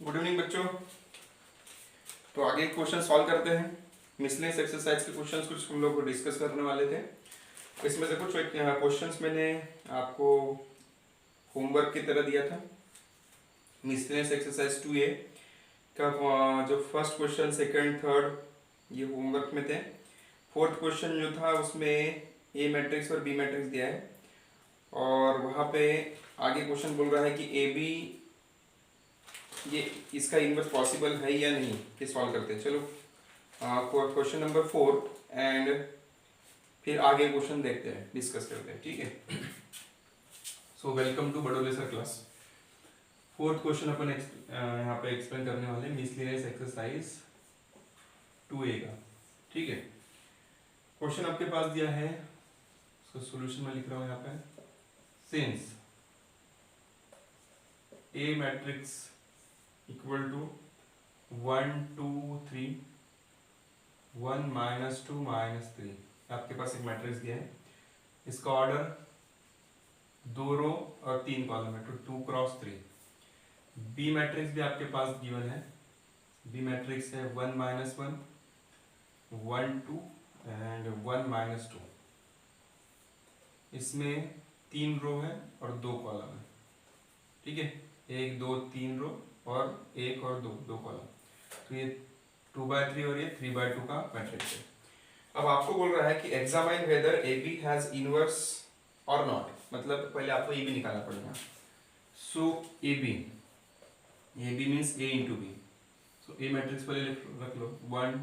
Good evening बच्चों। तो आगे क्वेश्चन सॉल्व करते हैं। मिसलेनियस एक्सरसाइज के क्वेश्चंस कुछ हम लोग डिस्कस करने वाले थे। इसमें से कुछ क्वेश्चंस मैंने आपको होमवर्क की तरह दिया था। मिसलेनियस एक्सरसाइज 2A का जो फर्स्ट क्वेश्चन, सेकंड, थर्ड ये होमवर्क में थे। फोर्थ क्वेश्चन जो था उसमें ए मैट्रिक्स और बी मैट्रिक्स दिया है और वहाँ पे आगे क्वेश्चन बोल रहा है कि ए बी ये इसका इनवर्स पॉसिबल है या नहीं, ये सॉल्व करते हैं। चलो क्वेश्चन नंबर 4 एंड फिर आगे क्वेश्चन देखते हैं, डिस्कस करते हैं, ठीक है। So welcome to Badole sir class. Fourth question अपन यहाँ पे एक्सप्लेन करने वाले मिसलेनियस एक्सरसाइज 2A का, ठीक है। क्वेश्चन आपके पास दिया है, उसका सॉल्यूशन मैं लिख रहा हूँ यहाँ पे। Since A matrix equal to 1 2 3 1 -2 -3, आपके पास एक मैट्रिक्स दिया है। इसका ऑर्डर 2 रो और 3 कॉलम है, तो 2 क्रॉस 3। बी मैट्रिक्स भी आपके पास गिवन है। बी मैट्रिक्स है 1 -1 1 2 एंड 1 -2। इसमें 3 रो है और 2 कॉलम है, ठीक है। 1 2 3 रो और 1 और 2 कॉलम। तो ये 2/3 और ये 3/2 का मैट्रिक्स है। अब आपको बोल रहा है कि examine whether A B has inverse और नॉट, मतलब पहले आपको ए बी निकालना पड़ेगा। So A B means A into B. So A matrix पहले रख लो 1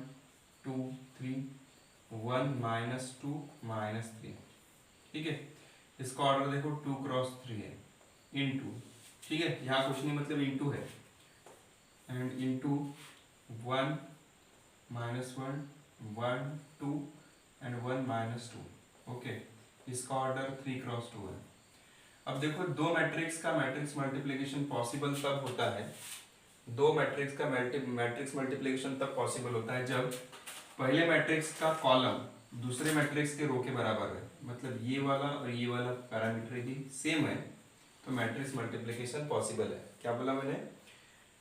2 3 1 -2 -3, ठीक है। इसका ऑर्डर देखो 2 क्रॉस 3 है, इंटू, ठीक है। यहाँ कुछ नहीं, मतलब इंटू है, एंड इंटू 1 -1 1 2 एंड 1 -2, ओके। इसका ऑर्डर 3 क्रॉस 2 है। अब देखो दो मैट्रिक्स का मैट्रिक्स मल्टीप्लिकेशन पॉसिबल तब होता है, दो मैट्रिक्स का मैट्रिक्स मल्टीप्लिकेशन तब पॉसिबल होता है जब पहले मैट्रिक्स का कॉलम दूसरे मैट्रिक्स के रो के बराबर है, मतलब ये वाला और ये वाला पैरामीटर यदि सेम है तो मैट्रिक्स मल्टीप्लिकेशन पॉसिबल है। क्या बोला मैंने?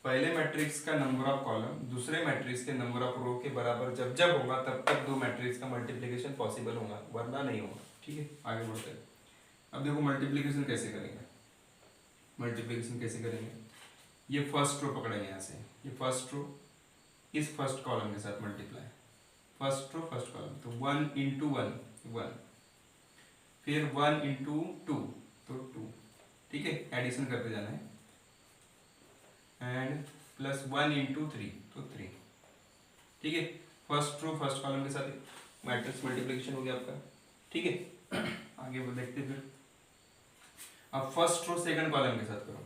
पहले मैट्रिक्स का नंबर ऑफ कॉलम दूसरे मैट्रिक्स के नंबर ऑफ रो के बराबर जब होगा तब तक दो मैट्रिक्स का मल्टीप्लिकेशन पॉसिबल होगा, वरना नहीं होगा, ठीक है। आगे बढ़ते हैं। अब देखो मल्टीप्लिकेशन कैसे करेंगे। मल्टीप्लिकेशन कैसे करेंगे, ये फर्स्ट रो पकड़ेंगे यहाँ से, ये फर्स्ट रो इस फर्स्ट कॉलम के साथ multiply, first row first column, तो 1 इंटू 1 फिर 1 इंटू 2 तो 2, ठीक है। एडिशन करते जाना है, एंड प्लस 1 इंटू 3 तो 3, ठीक है। फर्स्ट रो फर्स्ट कॉलम के साथ मैट्रिक्स मल्टीप्लिकेशन हो गया आपका, ठीक है। आगे वो देखते फिर। अब फर्स्ट रो सेकंड कॉलम के साथ करो,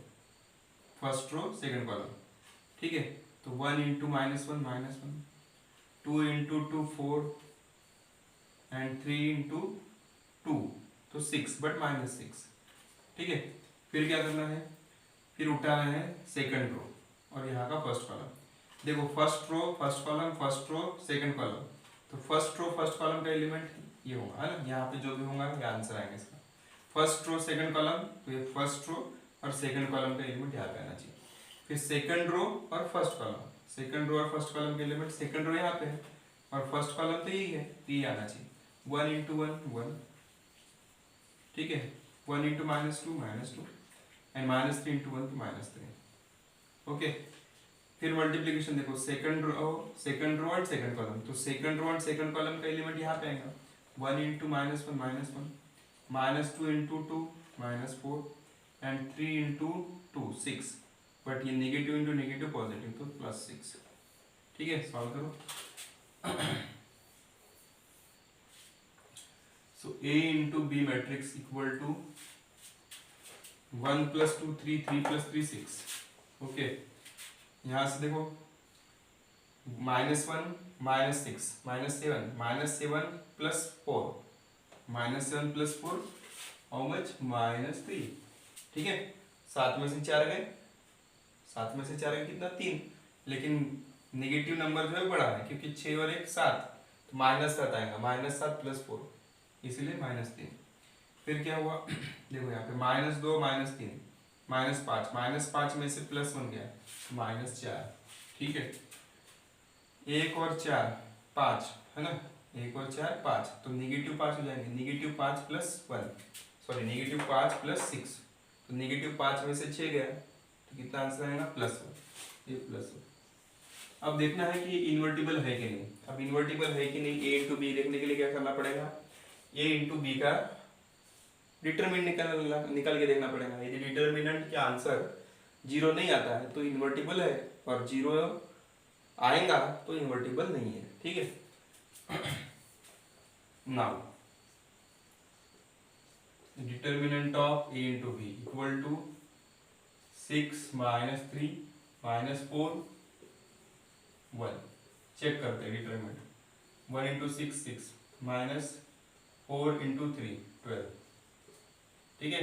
फर्स्ट रो सेकंड कॉलम, ठीक है। तो 1 इंटू -1 2 इंटू 2 4 एंड 3 इंटू 2 तो 6 बट -6, ठीक है। फिर क्या करना है, फिर उठाना है सेकंड रो और यहाँ का फर्स्ट कॉलम। देखो first row first column, first row second column, तो फर्स्ट रो फर्स्ट कॉलम का एलिमेंट ये होगा, है ना। यहाँ पे जो भी होगा ये आंसर आएगा इसका। फर्स्ट रो सेकंड कॉलम, तो ये फर्स्ट रो और सेकंड कॉलम का एलिमेंट यहाँ पे आना चाहिए। फिर सेकंड रो और फर्स्ट कॉलम, सेकंड रो और फर्स्ट कॉलम के एलिमेंट, सेकंड रो यहाँ पे है और फर्स्ट कॉलम तो यही है, तो ये आना चाहिए। 1 इंटू 1 ठीक है। 1 इंटू -2 एंड -3 इंटू 1 तो -3, ओके। फिर मल्टीप्लिकेशन देखो second row and second column, तो second row and second column का एलिमेंट यहाँ पे आएगा। 1 into -1 -2 into 2 -4 and 3 into 2 6, but ये नेगेटिव इंटू नेगेटिव पॉजिटिव तो +6, ठीक है। सॉल्व करो। So A into B matrix equal to 1 + 2 3 3 + 3 6, okay. यहाँ से देखो -1 -6 -7 -7 + 4 हाउ मच -3, ठीक है। 7 में से 4 गए, 7 में से 4 गए कितना 3, लेकिन नेगेटिव नंबर जो है बड़ा है क्योंकि 6 और 1 7, तो -7 आएगा, -7 + 4 इसीलिए -3। फिर क्या हुआ देखो यहाँ पे -2 -3 -5 में से +1 गया -4, ठीक है। 1 और 4 5 है ना, 1 और 4 5, तो -5 हो जाएंगे, -5 + 1 सॉरी -5 + 6, तो -5 में से 6 गया, तो कितना आंसर आएगा +1, ये +1। अब देखना है कि इन्वर्टिबल है कि नहीं। अब इन्वर्टिबल है कि नहीं a इंटू बी देखने के लिए क्या करना पड़ेगा, a इंटू बी का डिटरमिनेंट निकल के देखना पड़ेगा। यदि डिटरमिनेंट का आंसर 0 नहीं आता है तो इन्वर्टिबल है, और 0 आएगा तो इन्वर्टिबल नहीं है, ठीक है। Now determinant of a into B equal to 6 - 3 - 4 1। Check करते हैं डिटरमिनेंट, 1 इंटू 6 6 -4 इंटू 3 12, ठीक है।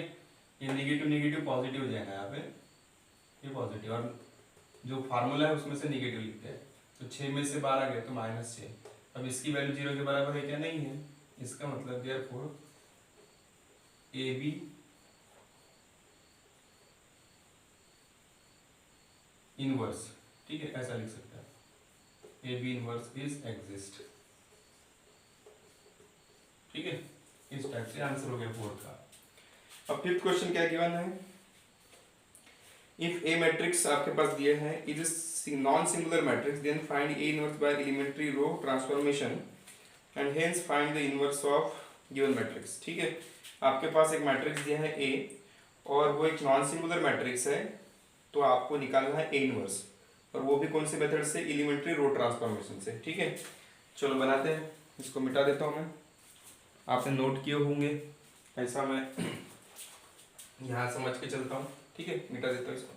ये नेगेटिव नेगेटिव पॉजिटिव हो जाएगा यहाँ पे, ये पॉजिटिव, और जो फार्मूला है उसमें से नेगेटिव लिखते हैं, तो 6 में से 12 गए तो -6। अब इसकी वैल्यू 0 के बराबर है क्या, नहीं है, इसका मतलब देयरफॉर ए बी इनवर्स, ठीक है, ऐसा लिख सकते हैं, A B inverse is exist, ठीक है। इस टाइप से आंसर हो गया 4 का। अब 5th क्वेश्चन क्या गिवन है, इफ ए मैट्रिक्स आपके पास दिया है is non singular matrix then find A inverse by elementary row transformation and hence find the inverse of given matrix, ठीक है। आपके पास एक मैट्रिक्स दिया है ए और वो एक नॉन सिंगुलर मैट्रिक्स है, तो आपको निकालना है ए इनवर्स, और वो भी कौन से मेथड से, एलिमेंट्री रो ट्रांसफॉर्मेशन से, ठीक है। चलो बनाते हैं, इसको मिटा देता हूँ मैं, आपने नोट किए होंगे, ऐसा मैं यहाँ समझ के चलता हूँ, ठीक है, मिटा देता हूँ इसको।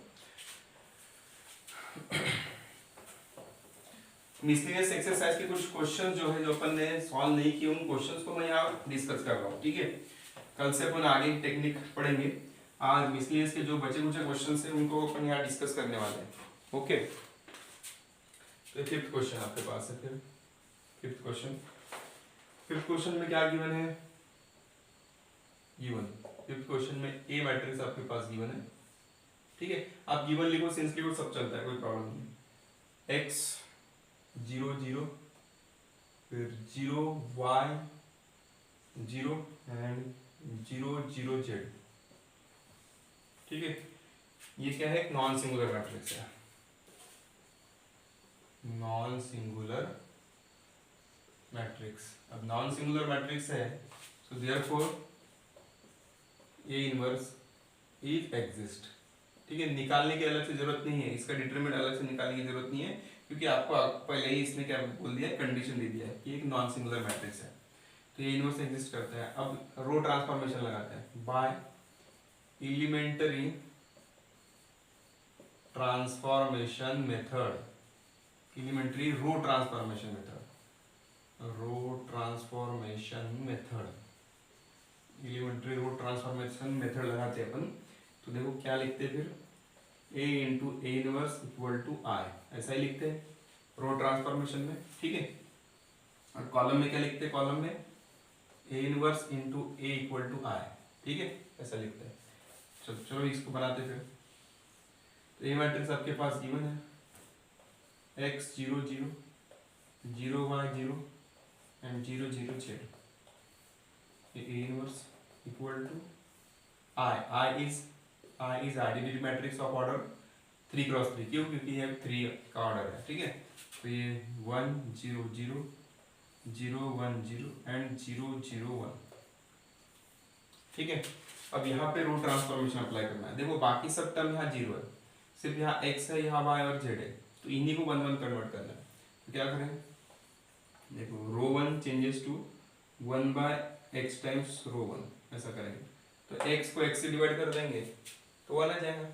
मिसलेनियस एक्सरसाइज के कुछ क्वेश्चन जो है, जो अपन ने सॉल्व नहीं किए, उन क्वेश्चंस को मैं यहाँ डिस्कस कर रहा हूँ, ठीक है। कल से अपन आगे टेक्निक पढ़ेंगे, आज मिसलेनियस के जो बचे कुछ क्वेश्चंस हैं उनको अपन यहाँ डिस्कस करने वाले हैं, ओके। तो 5th क्वेश्चन आपके पास है, फिर 5th क्वेश्चन में क्या गिवन है, गिवन 5th क्वेश्चन में ए मैट्रिक्स आपके पास गिवन है, ठीक है। आप गिवन लिखो, सिंस लिखो, सब चलता है, कोई प्रॉब्लम नहीं। x 0 0 फिर 0 y 0 एंड 0 0 z, ठीक है। ये क्या है, नॉन सिंगुलर मैट्रिक्स है, नॉन सिंगुलर मैट्रिक्स। अब नॉन सिंगुलर मैट्रिक्स है, so therefore A inverse is exist, ठीक है। निकालने की अलग से जरूरत नहीं है, इसका डिटरमिनेंट अलग से निकालने की जरूरत नहीं है, क्योंकि आपको पहले ही इसने क्या बोल दिया, कंडीशन दे दिया है कि एक नॉन सिंगुलर मैट्रिक्स है, तो ये इनवर्स एग्जिस्ट करता है। अब रो ट्रांसफॉर्मेशन लगाते हैं, by elementary transformation method, elementary row transformation method, row transformation method, elementary row transformation method लगाते हैं अपन, तो देखो क्या लिखते हैं फिर, a into A inverse equal to I, ऐसा ही लिखते हैं रो ट्रांसफॉर्मेशन में, ठीक है। और कॉलम में क्या लिखते हैं, कॉलम में A inverse into A equal to I, ठीक है, ऐसा लिखते हैं। चलो चलो इसको बनाते फिर। तो ए मैट्रिक्स आपके पास गिवन है, x 0 0 0 y 0 and 0 0 z, A inverse equal to I is identity matrix of order 3 cross 3, क्यों, क्योंकि ये 3 का ऑर्डर है, ठीक है। तो ये 1 0 0 0 1 0 एंड 0 0 1, ठीक है। अब यहाँ पे रो ट्रांसफॉर्मेशन अप्लाई करना है, देखो बाकी सब टर्म यहाँ 0 है, सिर्फ यहाँ x है, यहाँ y और z है, तो इन्हीं को 1 1 कन्वर्ट करना है। तो क्या करें, देखो row 1 changes to 1 by x times row 1, ऐसा करेंगे, तो x को x से डिवाइड कर देंगे तो 1 आ जाएगा,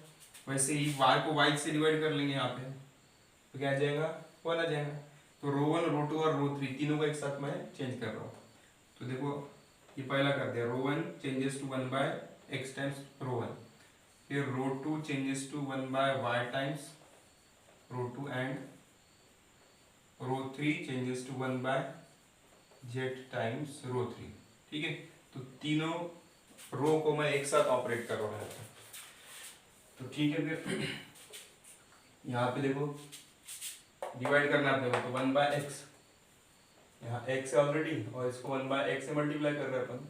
वैसे ही y को y से डिवाइड कर लेंगे यहाँ पे, तो क्या आ जाएगा, 1 आ जाएगा। तो रो 1 रो 2 और रो 3 तीनों को एक साथ मैं चेंज कर रहा हूँ, तो देखो ये पहला कर दिया, row 1 changes to 1 by x times row 1, फिर row 2 changes to 1 by y times row 2 and row 3 changes to 1 by z times row 3, ठीक है। तो तीनों रो को मैं एक साथ ऑपरेट कर रहा था, ठीक है, फिर यहाँ पे देखो डिवाइड करना है अपने को, तो 1/x, यहाँ x है ऑलरेडी और इसको 1/x से मल्टीप्लाई कर रहे हैं अपन,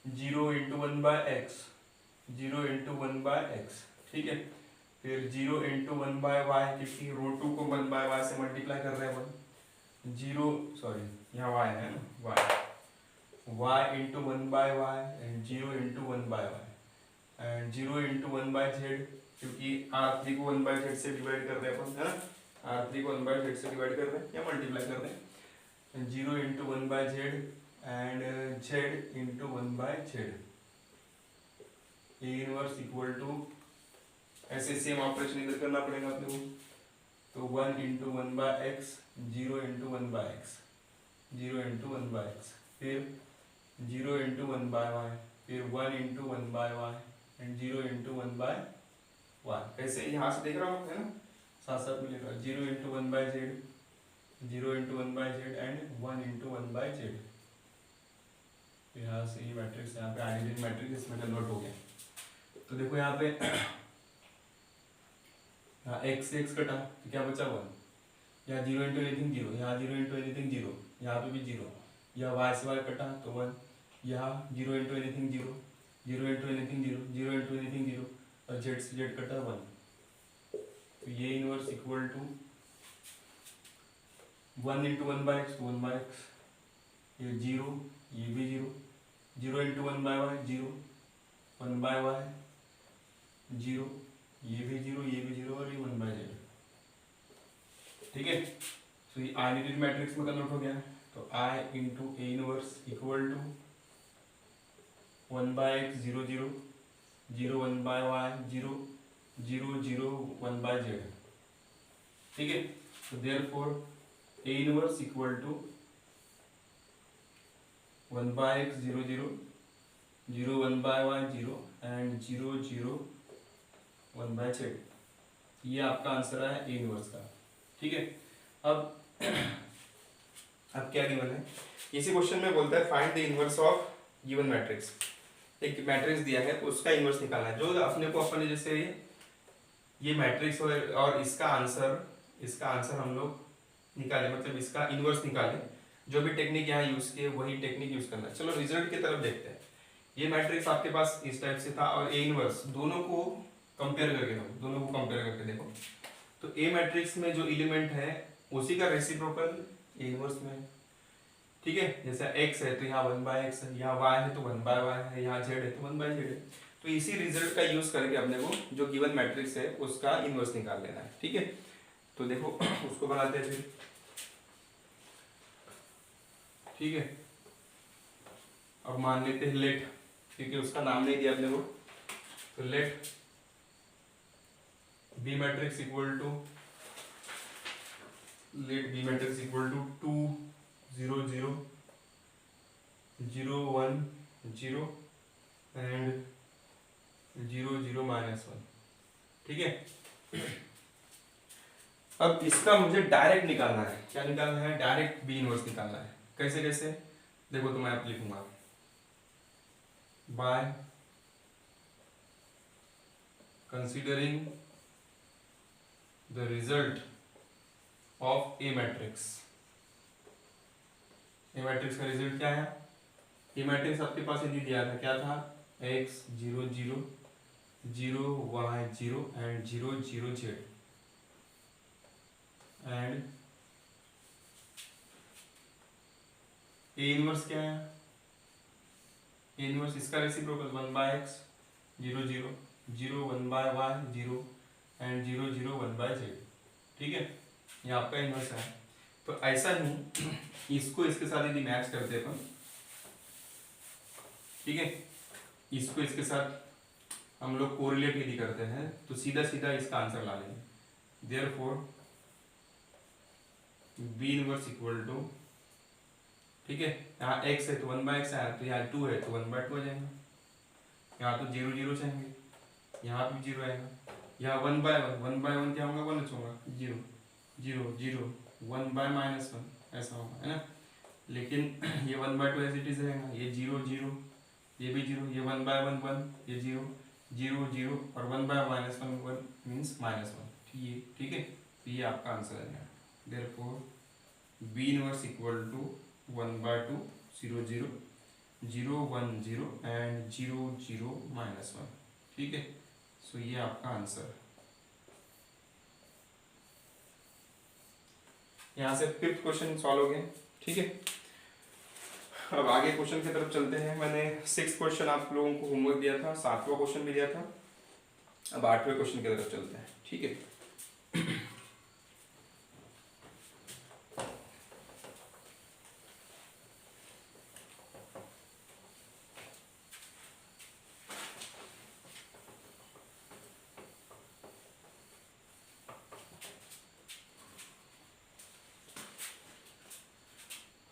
0 इंटू 1/x, 0 इंटू 1/x, ठीक है। फिर 0 इंटू 1/y, क्योंकि √2 को 1/y से मल्टीप्लाई कर रहे हैं अपन, 0 सॉरी यहाँ y है ना, y into 1/y and 0 into 1/y and 0 into 1/z, क्योंकि R3 को 1/z से डिवाइड कर रहे हैं अपन, है ना, R3 को 1/z से डिवाइड कर रहे हैं या मल्टीप्लाई कर रहे हैं, 0 into 1/z and z into 1/z, A inverse equal to, ऐसे सेम ऑपरेशन इधर करना पड़ेगा अपने को, तो 1 into 1/x, 0 into 1/x, 0 into 1/x, फिर 0 इंटू 1/y, फिर 1 into 1/y and 0 into 1/y, कैसे यहाँ से देख रहा हूँ, है ना, साथ साथ में लिख रहा हूँ, 0 into 1/z, 0 into 1/z and 1 into 1/z। यहाँ से ये मैट्रिक्स, यहाँ पे आइडेंटिटी मैट्रिक्स इसमें कन्वर्ट हो गया। तो देखो यहाँ पे यहाँ x से x कटा तो क्या बचा 1, यहाँ 0 इंटू एनीथिंग 0, यहाँ 0 इंटू एनीथिंग 0, यहाँ पे भी 0, यहाँ y से y कटा तो 1, यहाँ 0 into anything 0, 0 into anything 0, 0 into anything 0 और z से z कटा 1, तो ये inverse equal to 1 into 1/x, 1/x, ये 0, ये भी 0, 0 इंटू 1/y 0, 1/y 0, ये भी 0, ये भी 0 और ये 1/z, ठीक है। तो ये आइडेंटिटी मैट्रिक्स में कन्वर्ट हो गया, तो I into A inverse equal to 1/x 0 0, 0 1/y 0, 0 0 1/z, ठीक है। तो therefore A inverse equal to 1/x 0 0, 0 1/y 0 and 0 0 1/z, ये आपका आंसर है A इनवर्स का, ठीक है। अब क्या गिवन है, इसी क्वेश्चन में बोलता है find the inverse of given matrix, एक मैट्रिक्स दिया है उसका इनवर्स निकालना है, जो अपने को अपने जैसे ये मैट्रिक्स और इसका आंसर हम लोग निकाले, मतलब इसका इनवर्स निकाले, जो भी टेक्निक यहाँ यूज किए वही टेक्निक यूज करना है। चलो रिजल्ट की तरफ देखते हैं। ये मैट्रिक्स आपके पास इस टाइप से था और ए इनवर्स, दोनों को कंपेयर करके देखो, तो ए मैट्रिक्स में जो एलिमेंट है उसी का रेसिप्रोकल ए इनवर्स में है, ठीक है। जैसे x है तो यहाँ 1/x है, यहाँ y है तो 1/y है, यहाँ z है तो 1/z है, तो इसी रिजल्ट का यूज करके अपने को जो गिवन मैट्रिक्स है उसका इनवर्स निकाल लेना है, ठीक है। तो देखो उसको बनाते हैं फिर, ठीक है। अब मान लेते हैं लेट, क्योंकि उसका नाम नहीं दिया अपने को, तो let B matrix equal to 2 0 0 0 1 0 and 0 0 -1, ठीक है। अब इसका मुझे डायरेक्ट निकालना है, क्या निकालना है, डायरेक्ट बी इनवर्स निकालना है। कैसे देखो, तो मैं आप लिखूंगा by considering the result of A matrix. A matrix का रिजल्ट क्या है, ए मैट्रिक्स आपके पास यदि दिया था, क्या था, x 0 0 0 y 0 and 0 0 z and A inverse क्या है, ए इनवर्स इसका reciprocal 1/x 0 0 0 1/y 0 and 0 0 1/z, ठीक है। ये आपका इनवर्स है। तो ऐसा ही इसको इसके साथ यदि मैच करते हैं, ठीक है, इसको इसके साथ हम लोग कोरिलेट यदि करते हैं तो सीधा सीधा इसका आंसर ला लेंगे। Therefore B inverse equal to, ठीक है, यहाँ x है तो 1/x है, तो यहाँ 2 है तो 1/2 हो जाएगा, यहाँ तो 0 0 चाहिए, यहाँ भी 0 आएगा, यहाँ 1/1 क्या होगा, 1 होगा, 0 0 0 1/-1 ऐसा होगा, है ना। लेकिन ये 1/2 एज इट इज रहेगा, ये 0 0 ये भी 0, ये 1/1 1 ये 0, जीरो जीरो और 1/-1 1 मीन्स -1, ठीक है। तो ये आपका आंसर है। Therefore B inverse equal to 1/2 0 0 0 1 0 and 0 0 -1, ठीक है। सो ये आपका आंसर। यहाँ से 5th क्वेश्चन सॉल्व हो गया, ठीक है। अब आगे क्वेश्चन की तरफ चलते हैं। मैंने 6th क्वेश्चन आप लोगों को होमवर्क दिया था, 7वां क्वेश्चन भी दिया था। अब 8वें क्वेश्चन की तरफ चलते हैं, ठीक है।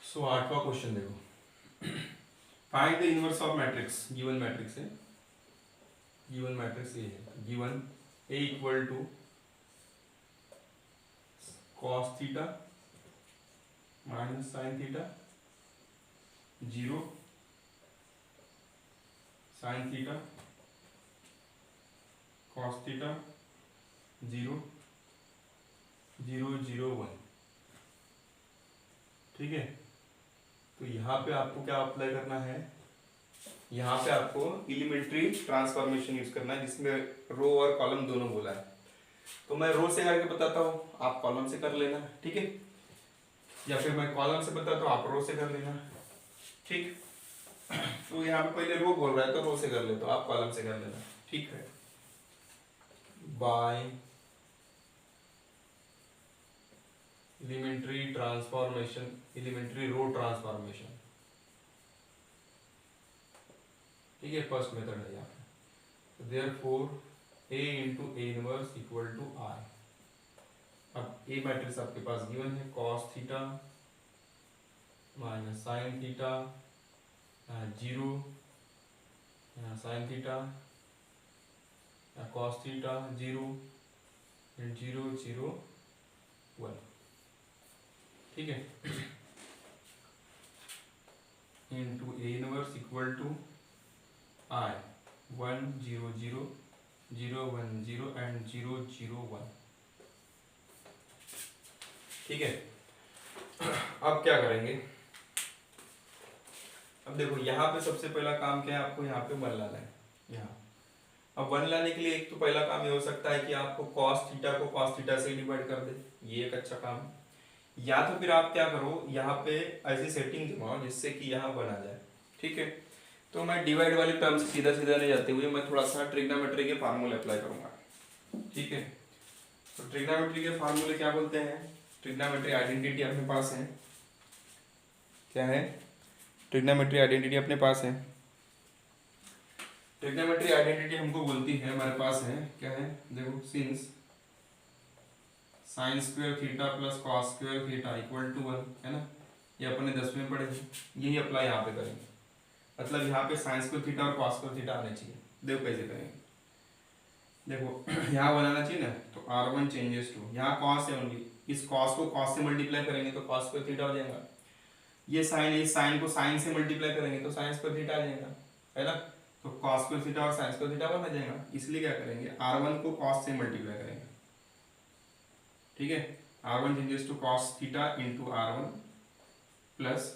सो 8वां क्वेश्चन देखो, find the inverse of matrix. Given matrix है, गिवन मैट्रिक्स ये है, given A equal to cos theta minus sine theta 0 sine theta cos theta 0 0 0 1, ठीक है। तो यहाँ पे आपको क्या अप्लाई करना है, यहाँ पे आपको एलिमेंट्री ट्रांसफॉर्मेशन यूज करना है, जिसमें रो और कॉलम दोनों बोला है। तो मैं रो से करके बताता हूँ, आप कॉलम से कर लेना, ठीक है। या फिर मैं कॉलम से बताता हूँ, आप रो से कर लेना, ठीक। तो यहाँ पे पहले रो बोल रहा है तो रो से कर ले, तो आप कॉलम से कर लेना, ठीक है। By elementary transformation, elementary row transformation, ठीक है। फर्स्ट मेथड है यहाँ पे। Therefore A into A inverse equal to I. अब ए मैट्रिक्स आपके पास गिवन है, cos theta minus sine theta 0 sine theta cos theta 0 and 0 0 1, ठीक है। Into A inverse equal to I 1 0 0 0 1 0 and 0 0 1, ठीक है। अब क्या करेंगे, अब देखो यहाँ पे सबसे पहला काम क्या है, आपको यहाँ पे 1 लाना है यहाँ। अब 1 लाने के लिए एक तो पहला काम ये हो सकता है कि आपको cos थीटा को cos थीटा से डिवाइड कर दे, ये एक अच्छा काम है। या तो फिर आप क्या करो, यहाँ पे ऐसी सेटिंग जमाओ जिससे कि यहाँ 1 आ जाए, ठीक है। तो मैं डिवाइड वाले टर्म से सीधा सीधा नहीं जाते हुए मैं थोड़ा सा ट्रिग्नोमेट्री के फार्मूले अप्लाई करूंगा, ठीक है। तो ट्रिग्नोमेट्री के फार्मूले क्या बोलते हैं, ट्रिग्नोमेट्री आइडेंटिटी अपने पास है, क्या है, ट्रिग्नोमेट्री आइडेंटिटी अपने पास है। ट्रिग्नोमेट्री आइडेंटिटी हमको बोलती है, हमारे पास है, क्या है, देखो, since sine square theta plus cos square theta equal to 1, है ना। ये अपने 10वीं में पढ़े थे, यही अप्लाई यहाँ पे करेंगे। मतलब यहाँ पे साइन स्क्वायर थीटा और कॉस स्क्वायर थीटा आने चाहिए। देखो कैसे करेंगे, देखो यहाँ बनाना चाहिए ना, तो r1 चेंजेस टू, यहाँ कॉस है ओनली, इस कॉस को कॉस से मल्टीप्लाई करेंगे तो कॉस स्क्वायर थीटा हो जाएगा। ये साइन को साइन से मल्टीप्लाई करेंगे तो साइन स्क्वायर थीटा आ जाएगा, है ना। तो कॉस स्क्वायर थीटा और साइन स्क्वायर थीटा बन जाएगा। इसलिए क्या करेंगे, r1 को कॉस से मल्टीप्लाई करेंगे, ठीक है। r1 changes to cos theta into r1 plus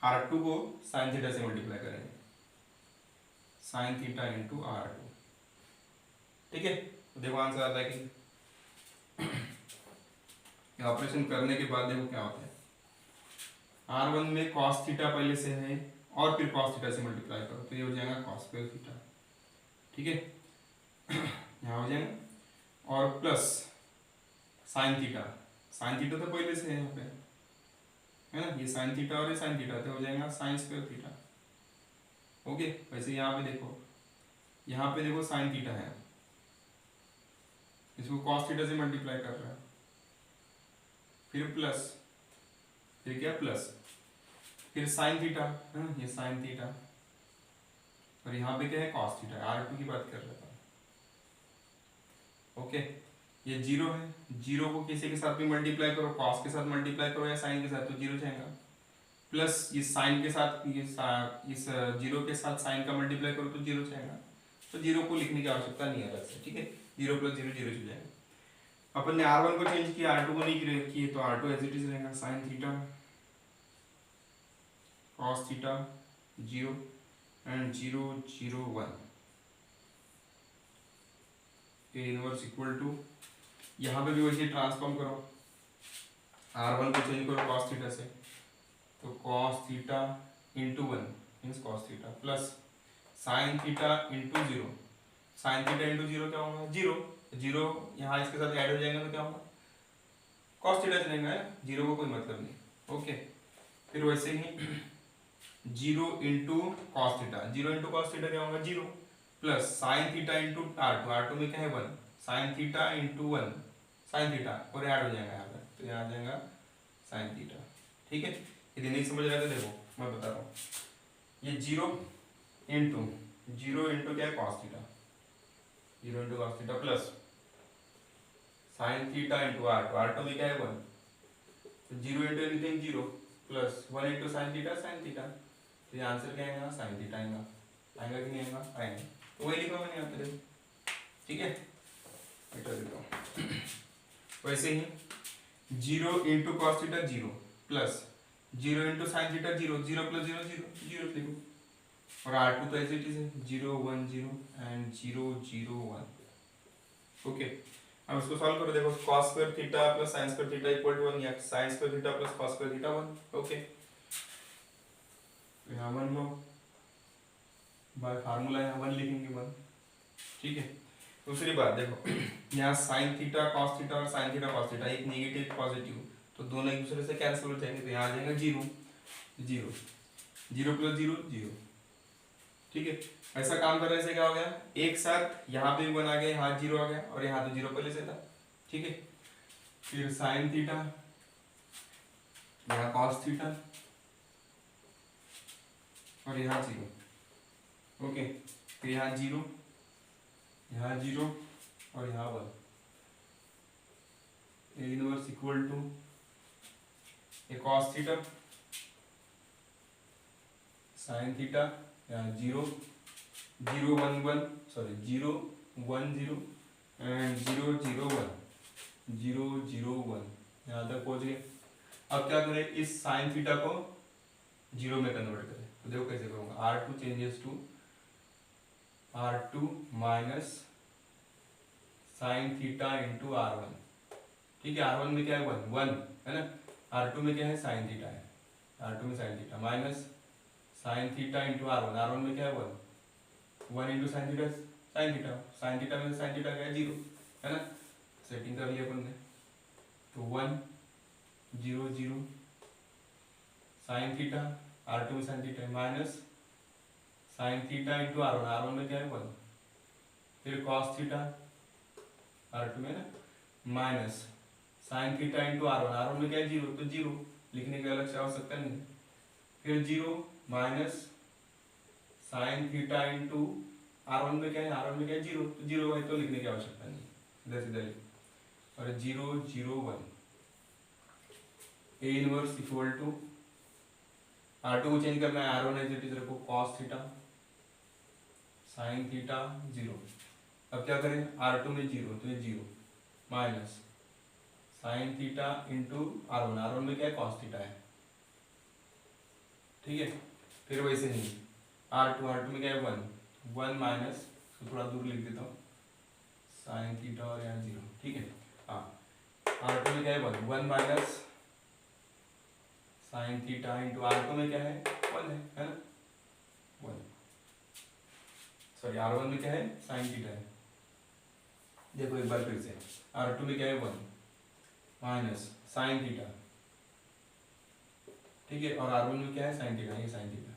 r2 को साइन थीटा से मल्टीप्लाई करेंगे, साइन थीटा इंटू r2, ठीक है। तो देखो आंसर आता है कि ऑपरेशन करने के बाद देखो क्या होता है, r1 में cos थीटा पहले से है और फिर cos थीटा से मल्टीप्लाई करो तो ये हो जाएगा cos स्क्वायर थीटा, ठीक है। यहाँ हो जाएगा और plus sine theta, sine theta तो पहले से है यहाँ पे, है ना। ये साइन थीटा और ये साइन थीटा तो हो जाएगा साइन स्क्वायर थीटा, ओके। वैसे यहाँ पे देखो साइन थीटा है, इसको cos थीटा से मल्टीप्लाई कर रहा है, फिर प्लस, फिर क्या प्लस, फिर साइन थीटा, है ना, ये साइन थीटा, और यहाँ पे क्या है cos थीटा, r2 की बात कर रहा था, ओके। ये 0 है, 0 को किसी के साथ भी मल्टीप्लाई करो, cos के साथ मल्टीप्लाई करो या साइन के साथ तो 0 जाएगा, प्लस इस साइन के साथ इस 0 के साथ साइन का मल्टीप्लाई करो तो 0 जाएगा, तो जीरो को लिखने की आवश्यकता नहीं है अलग से, ठीक है। जीरो प्लस जीरो जीरो हो जाएगा। अपन ने R1 को चेंज किया, R2 को नहीं किए, तो R2 एज इट इज रहेगा sine theta cos theta 0 and 0 0 1 A inverse equal to, यहाँ पे भी वैसे ट्रांसफॉर्म करो, R1 को चेंज करो कॉस थीटा से, तो cos theta into 1 means cos theta plus sign theta into 0, sine theta into 0 क्या होगा, जीरो, जीरो यहाँ इसके साथ ऐड हो जाएगा तो क्या होगा, कॉस थीटा चलेगा है, जीरो को कोई मतलब नहीं। ओके, फिर वैसे ही 0 into cos theta, 0 into cos theta क्या होगा, zero plus sign theta into R2, R2 में क्या है 1, sign theta into 1 sine theta, और ऐड हो जाएगा यहाँ पर, तो यहाँ आ जाएगा साइन थीटा, ठीक है। यदि नहीं समझ रहा है तो देखो मैं बता रहा हूँ, ये 0 इंटू क्या है cos theta, 0 into cos theta plus sign theta into R2 में क्या है 1, तो 0 into anything 0 plus 1 into sine theta, तो ये आंसर क्या आएगा, साइन थीटा आएगा, आएगा कि नहीं आएगा, आएगा, तो वही लिखा मैंने यहाँ पे देखो, ठीक है। बेटा देता हूँ वैसे ही 0 into cos theta 0 plus 0 into sine theta 0, 0 plus 0 0, zero लिखो, और R2 तो ऐसे इट इज है 0 1 0 एंड 0 0 1। ओके, अब इसको सॉल्व करो, देखो cos square theta plus sin square theta equal to 1, या sin square theta plus cos square theta 1। Okay, तो यहाँ 1 लो, बाय फार्मूला यहाँ 1 लिखेंगे 1, ठीक है। दूसरी बात देखो, यहाँ sin थीटा cos थीटा और sin थीटा cos थीटा एक नेगेटिव पॉजिटिव, तो दोनों एक दूसरे से कैंसिल हो जाएंगे, तो यहाँ आ जाएगा 0 0, 0 प्लस 0 0, ठीक है। ऐसा काम करने से क्या हो गया, एक साथ यहाँ पे 1 आ गया, यहाँ 0 आ गया, और यहाँ तो 0 पहले से था, ठीक है। फिर साइन थीटा, यहाँ कॉस थीटा, और यहाँ 0। ओके, फिर यहाँ 0, यहाँ 0, और यहाँ 1, A inverse equal to A cos theta sine theta, यहाँ 0 0 1 1 सॉरी 0 1 0 एंड 0 0 1 0 0 1, यहाँ तक पहुँच गए। अब क्या करें, इस साइन थीटा को 0 में कन्वर्ट करें, तो देखो कैसे करूँगा, R2 changes to R2 minus sine theta into R1, ठीक है। R1 में क्या है 1 है ना, R2 में क्या है साइन थीटा है, R2 में sine theta minus sine theta into R1 में क्या है 1 into sine theta sine theta में साइन थीटा क्या है 0 है ना, सेटिंग कर लिया अपन ने, तो 1 0 0 साइन थीटा, R2 में sine theta minus sine theta into R1 में क्या है 1, फिर कॉस थीटा R2 में ना, minus sine theta into R1 में क्या है 0, तो 0 लिखने की अलग से आवश्यकता नहीं है, फिर 0 minus sine theta into R1 में क्या है, R1 में क्या है 0, तो 0 है तो लिखने की आवश्यकता नहीं, सीधा सीधा लिख, और 0 0 1 A inverse equal to R2 को चेंज करना है, R1 एज इट इज रखो कॉस थीटा साइन थीटा 0। अब क्या करें, R2 में 0 तो ये 0 minus sine theta into R1 में क्या है कॉस थीटा है, ठीक है। फिर वैसे ही R2 में क्या है 1 माइनस, तो थोड़ा दूर लिख देता हूँ, साइन थीटा और यहाँ 0, ठीक है। हाँ, R2 में क्या है 1 minus sine theta into R2 में क्या है 1 है ना, 1 सॉरी R1 में क्या है साइन थीटा है, देखो एक बार फिर से, R2 में क्या है 1 माइनस साइन थीटा, ठीक है, और R1 में क्या है साइन थीटा, ये साइन थीटा,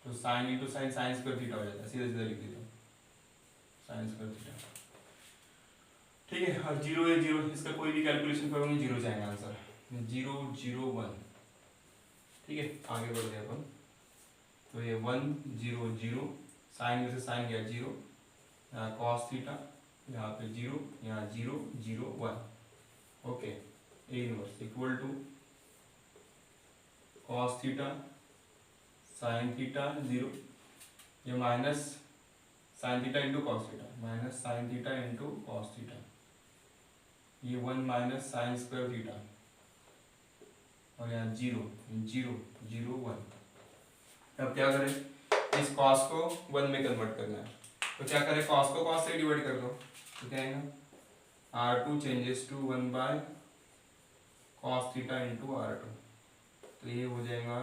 तो sine into sine sign square theta हो जाता है, सीधा सीधा लिख देता हूँ साइन स्क्वायर थीटा, ठीक है। और 0 है 0, इसका कोई भी कैलकुलेशन करोगे 0 जाएगा आंसर, 0 0 1, ठीक है। आगे बढ़ते हैं अपन, तो ये 1 0 0 साइन में से साइन गया 0, यहाँ कॉस थीटा, यहाँ पे 0, यहाँ 0 0 1। Okay, A inverse equal to cos theta sine theta 0, ये minus sine theta into cos theta, minus sine theta into cos theta, ये 1 माइनस साइन स्क्वायर थीटा, और यहाँ 0 0 0 1। अब क्या करें, इस कॉस को 1 में कन्वर्ट करना है, तो क्या करें, कॉस को कॉस से डिवाइड कर दो, तो क्या आएगा R2 changes to 1 by cos theta into R2, तो ये हो जाएगा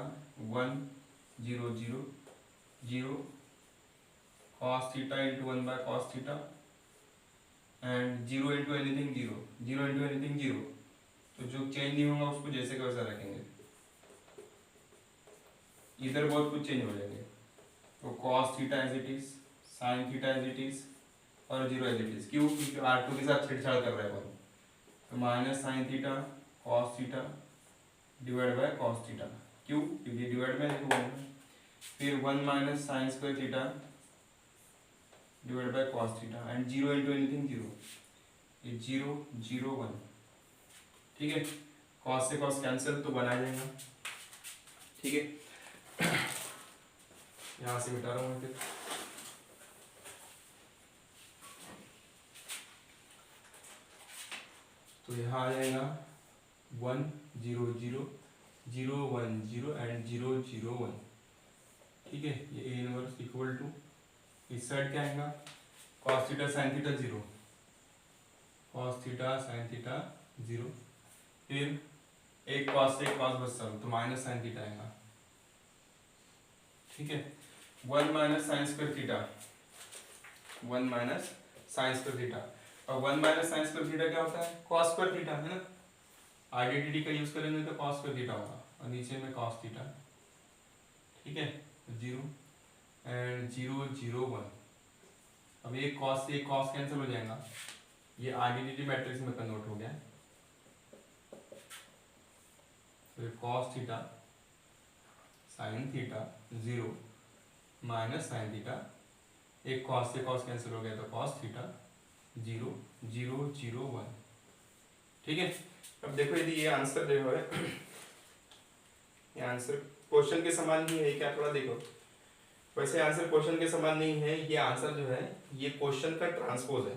1 0 0 0 cos theta into 1 by cos theta, and 0 into anything 0, 0 into anything 0, तो जो चेंज नहीं होगा उसको जैसे का वैसा रखेंगे, इधर बहुत कुछ चेंज हो जाएंगे, तो cos theta as it is, sin theta as it is, और 0 एज इट इज। क्यों? क्योंकि R2 के साथ छेड़छाड़ कर रहा है अपन, तो minus sine theta cos theta divide by cos theta, क्यों? क्योंकि डिवाइड में है, फिर 1 minus sign square theta divide by cos theta, and 0 into anything 0, ये 0 0 1, ठीक है। cos से cos कैंसिल, तो बना जाएगा, ठीक है। यहाँ से मिटा रहा हूँ फिर, तो यहाँ आ जाएगा 1 0 0 0 1 0 एंड 0 0 1, ठीक है। ये A इनवर्स इक्वल टू, इस साइड क्या आएगा, cos theta sin theta 0, cos theta sin theta 0, फिर एक cos से एक cos बच सकता, तो माइनस साइन थीटा आएगा, ठीक है। 1 minus sign square theta, 1 minus sign square theta, और 1 माइनस साइन स्क्वायर थीटा क्या होता है, cos स्क्वायर थीटा, है ना। आइडेंटिटी का यूज करेंगे तो cos स्क्वायर थीटा होगा, और नीचे में cos थीटा, ठीक है। 0 एंड 0 0 1, अब एक cos से एक cos कैंसिल हो जाएगा, ये आइडेंटिटी मैट्रिक्स में कन्वर्ट हो गया, फिर cos theta sin theta 0 minus sine theta, एक cos से cos कैंसिल हो गया, तो cos थीटा 0 0 0 1, ठीक है। अब देखो यदि ये आंसर जो है, ये आंसर क्वेश्चन के समान नहीं है क्या, थोड़ा देखो, वैसे आंसर क्वेश्चन के समान नहीं है, ये आंसर जो है ये क्वेश्चन का ट्रांसपोज है,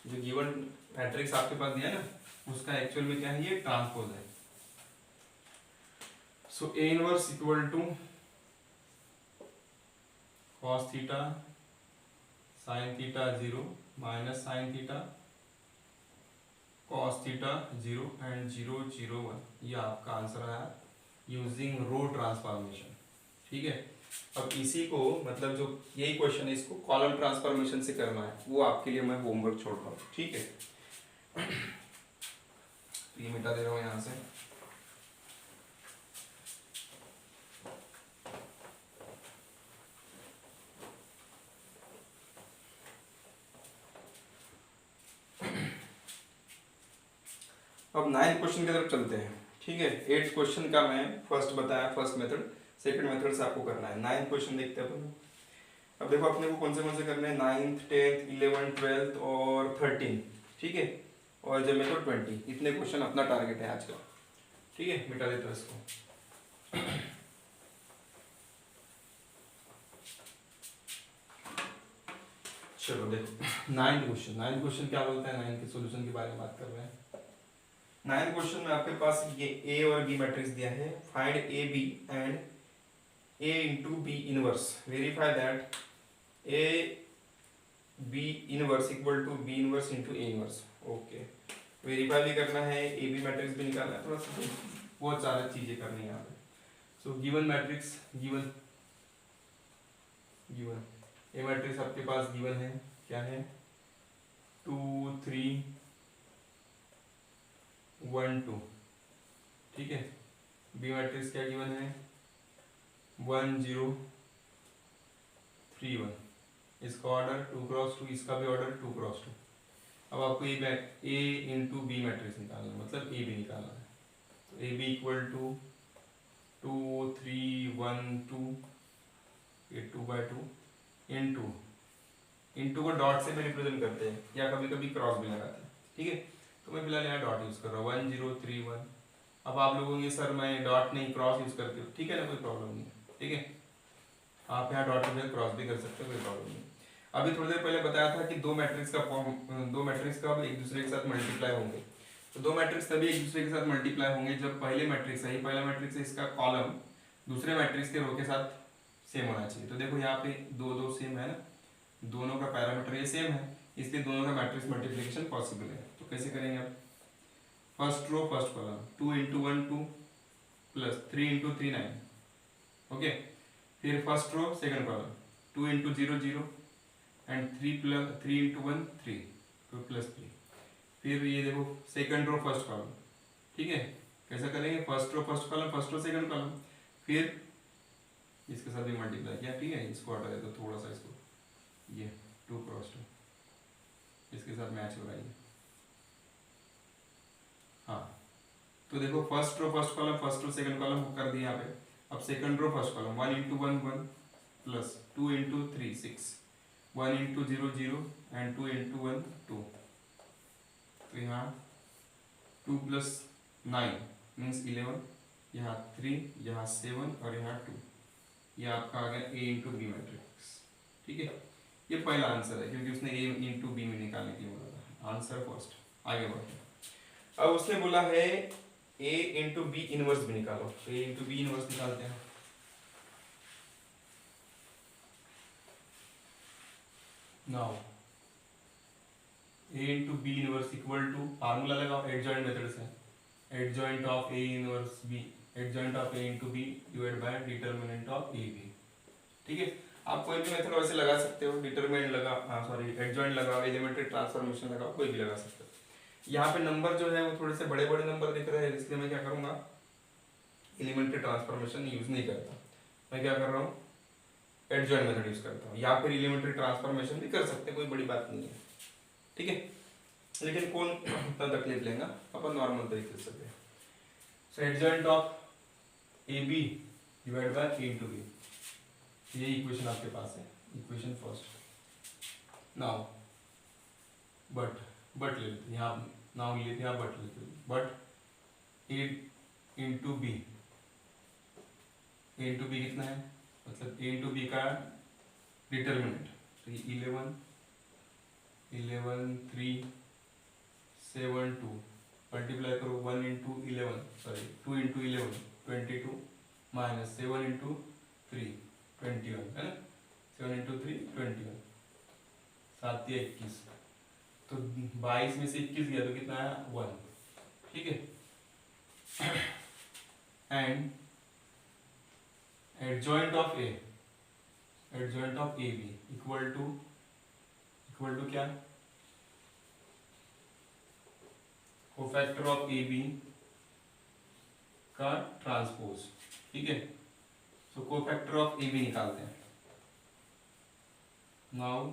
जो गिवन मैट्रिक्स आपके पास दिया ना, उसका एक्चुअल में क्या है, ये ट्रांसपोज है। So A inverse equal to cos theta sin theta 0 minus sin theta cos theta 0 and 0 0 1, ये आपका आंसर आया यूजिंग रो ट्रांसफॉर्मेशन, ठीक है। अब इसी को मतलब जो यही क्वेश्चन है, इसको कॉलम ट्रांसफॉर्मेशन से करना है, वो आपके लिए मैं होमवर्क छोड़ रहा हूँ, ठीक है। तो ये मिटा दे रहा हूँ यहाँ से, अब 9th क्वेश्चन की तरफ चलते हैं, ठीक है। 8th क्वेश्चन का मैं फर्स्ट बताया, फर्स्ट मेथड, सेकंड मेथड से आपको करना है। 9th क्वेश्चन देखते हैं अपन। अब देखो अपने को कौन से करने हैं, 9th 10th 11th 12th और 13, ठीक है, और जब मेरे को 20, इतने क्वेश्चन अपना टारगेट है आज का, ठीक है। मिटा देता हूँ इसको। चलो देखो 9th क्वेश्चन क्या बोलता है, 9th के सॉल्यूशन के बारे में बात कर रहे हैं। 9th क्वेश्चन में आपके पास ये A और B मैट्रिक्स दिया है, find A B and A into B inverse, verify that A B inverse equal to B inverse into A inverse. Okay, verify भी करना है, A B मैट्रिक्स भी निकालना है, थोड़ा सा बहुत सारा चीजें करनी है यहाँ पे। So given matrix, given A matrix आपके पास गिवन है, क्या है 2 3 1 2, ठीक है। B मैट्रिक्स क्या गिवन है 1 0 3 1, इसका ऑर्डर 2 क्रॉस 2, इसका भी ऑर्डर 2 क्रॉस 2। अब आपको A इंटू B मैट्रिक्स निकालना है, मतलब A B निकालना है, तो A B इक्वल टू 2 3 1 2, ये 2/2 इंटू को डॉट से भी रिप्रेजेंट करते हैं, या कभी कभी क्रॉस भी लगाते हैं, ठीक है। तो मैं फिलहाल यहाँ डॉट यूज कर रहा हूँ 1 0 3 1। अब आप लोगों के सर मैं डॉट नहीं क्रॉस यूज करते हो, ठीक है ना, कोई प्रॉब्लम नहीं है, ठीक है। आप यहाँ डॉट की जगह क्रॉस भी कर सकते हो, कोई प्रॉब्लम नहीं। अभी थोड़ी देर पहले बताया था कि दो मैट्रिक्स का एक दूसरे के साथ मल्टीप्लाई होंगे। तो दो मैट्रिक्स तभी एक दूसरे के साथ मल्टीप्लाई होंगे जब पहला मैट्रिक्स है इसका कॉलम दूसरे मैट्रिक्स के रो के साथ सेम होना चाहिए। तो देखो यहाँ पे दो दो सेम है ना, दोनों का पैरामीटर ये सेम है, इसलिए दोनों का मैट्रिक्स मल्टीप्लिकेशन पॉसिबल है। तो कैसे करेंगे आप, first row first column 2 into 1 2 plus 3 into 3 9, okay. फिर first row second column 2 into 0 0 and 3 into 1 3 2 plus 3। फिर ये देखो सेकंड रो फर्स्ट कॉलम, ठीक है। कैसा करेंगे, first row first column, first row second column, फिर इसके साथ भी मल्टीप्लाई किया, ठीक है। इसको हटा दे तो थोड़ा सा इसको, ये 2 क्रॉस 2 इसके साथ मैच हो रहा है। हाँ, तो देखो first row first column, first row second column कर दिया यहाँ पे। अब second row first column 1 into 1 1 plus 2 into 3 6 1 into 0 0 and 2 into 1 2। तो यहाँ 2 plus 9 मीन्स 11, यहाँ 3, यहाँ 7 और यहाँ 2। ये आपका आ गया A into B मैट्रिक्स, ठीक है। ये पहला आंसर है क्योंकि उसने A into B में निकालने के लिए बोला था। Answer first. आगे बढ़ते हैं। अब उसने बोला है A into B इनवर्स भी निकालो। तो A into B इनवर्स निकालते हैं। Now A into B inverse equal to, formula लगाओ एडजॉइंट मेथड से, adjoint of A inverse B, adjoint of A into B divide by determinant of AB, ठीक है। आप कोई भी मेथड वैसे लगा सकते हो, डिटरमिनेंट लगा, एडजॉइंट लगाओ, एलिमेंट्री ट्रांसफॉर्मेशन लगाओ, कोई भी लगा सकते हो। यहाँ पे नंबर जो है वो थोड़े से बड़े बड़े नंबर दिख रहे हैं, इसलिए मैं क्या करूँगा, एलिमेंट्री ट्रांसफॉर्मेशन यूज नहीं करता। मैं क्या कर रहा हूँ, एडजॉइंट मेथड यूज करता हूँ, या फिर एलिमेंट्री ट्रांसफॉर्मेशन भी कर सकते हैं, कोई बड़ी बात नहीं है, ठीक है। लेकिन कौन उतना तकलीफ लेगा, अपन नॉर्मल तरीके से। So adjoint of AB divide by A into B, ये इक्वेशन आपके पास है, इक्वेशन फर्स्ट। नाउ बट ले लेते यहाँ, नाउ लेते हैं बट लेते हैं, but A into B, A into B कितना है, मतलब A into B का डिटरमिनेंट, तो ये 11 3 7 2 मल्टीप्लाई करो 1 into 11 sorry 2 into 11 22 minus 7 into 3 21 है ना, 7 into 3 21, 7 या 21, तो 22 में से 21 गया तो कितना आया 1, ठीक है। And adjoint of A, adjoint of AB equal to क्या, कोफैक्टर ऑफ AB का ट्रांसपोज, ठीक है। सो कोफैक्टर ऑफ AB निकालते हैं। Now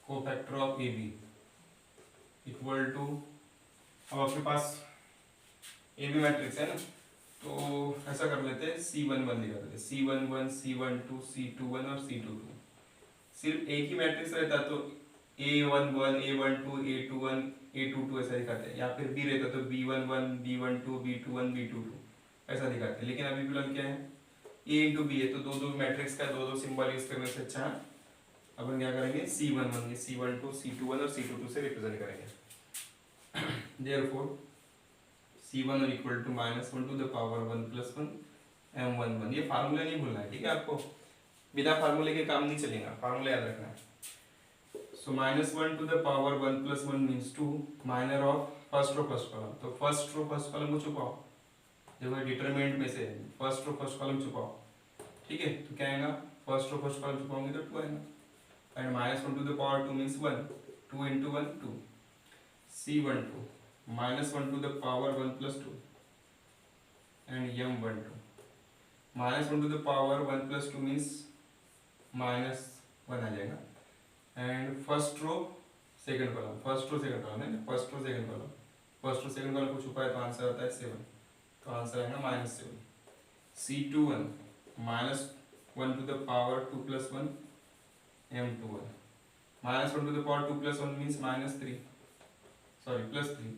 cofactor of AB equal to, अब आपके पास AB मैट्रिक्स है ना, तो ऐसा कर लेते हैं C11 लिखा देते हैं, C11 C12 C21 और C22। सिर्फ एक ही मैट्रिक्स रहता तो A11 A12 A21 A22 ऐसा दिखाते हैं, या फिर B रहता तो B11 B12 B21 B22 ऐसा दिखाते हैं। लेकिन अभी फिलहाल क्या है, A into B है, तो दो दो मैट्रिक्स का दो सिंबल यूज करने से अच्छा अपन क्या करेंगे, C11 C12 C21 और C22 से रिप्रेजेंट करेंगे। Therefore C1 equal to -1 to the power 1 plus 1 M11। ये फार्मूला नहीं भूलना है, ठीक है। आपको बिना फार्मूले के काम नहीं चलेगा, फार्मूला याद रखना है। So -1 to the power 1 plus 1 means 2, minor of first row first column, तो फर्स्ट रो फर्स्ट कॉलम को छुपाओ, देखो डिटरमिनेंट में से फर्स्ट रो फर्स्ट कॉलम छुपाओ, ठीक है। तो क्या आएगा, फर्स्ट रो फर्स्ट कॉलम छुपाओगे तो 2 आएगा, and -1 to the power 2 means 1, 2 into 1 2, C12 -1 to the power 1 plus 2 and M12 -1 to the power 1 plus 2 means -1 आ जाएगा, and first row second column, first row second column है ना, first row second column, first row second column को छुपाए तो answer आता है 7, तो आंसर आएगा -7। C21 -1 to the power 2 plus 1 M21 -1 to the power 2 plus 1 means -3 sorry +3,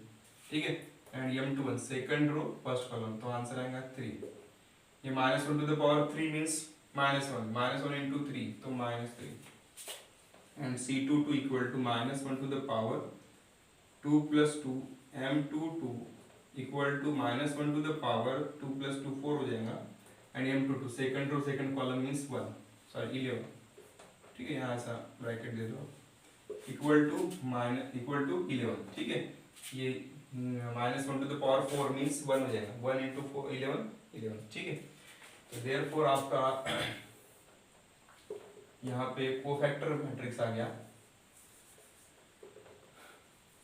ठीक है। And M21 second row first column, तो आंसर आएगा 3। ये -1 to the power 3 means -1 into 3 तो -3 and C22 equal to -1 to the power 2 plus 2 M22 equal to -1 to the power 2 plus 2 4 हो जाएगा and M22 second row second column means 1 sorry 11, ठीक है, यहाँ ऐसा ब्रैकेट दे दो इक्वल टू 11, ठीक है, ये -1 to the power 4 मीन्स 1 हो जाएगा, 1 into 4 11, ठीक है। तो देयरफॉर आपका यहाँ पे कोफैक्टर मैट्रिक्स आ गया,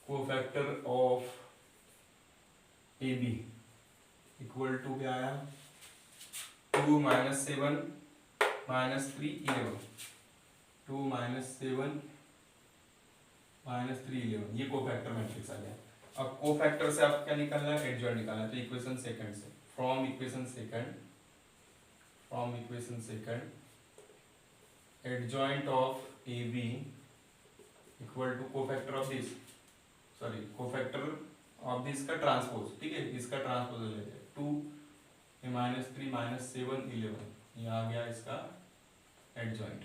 cofactor of A B equal to क्या आया 2 - 7 - 3 11, 2 - 7 - 3 11, ये कोफैक्टर मैट्रिक्स आ गया। अब कोफैक्टर से आप क्या निकालना है, एडजॉइंट निकालना है, तो इक्वेशन सेकंड से from equation second adjoint of A B equal to cofactor of this, sorry cofactor of this का ट्रांसपोज, ठीक है, इसका ट्रांसपोज ले लेते हैं 2 - 3 - 7 11, ये आ गया इसका एडजॉइंट।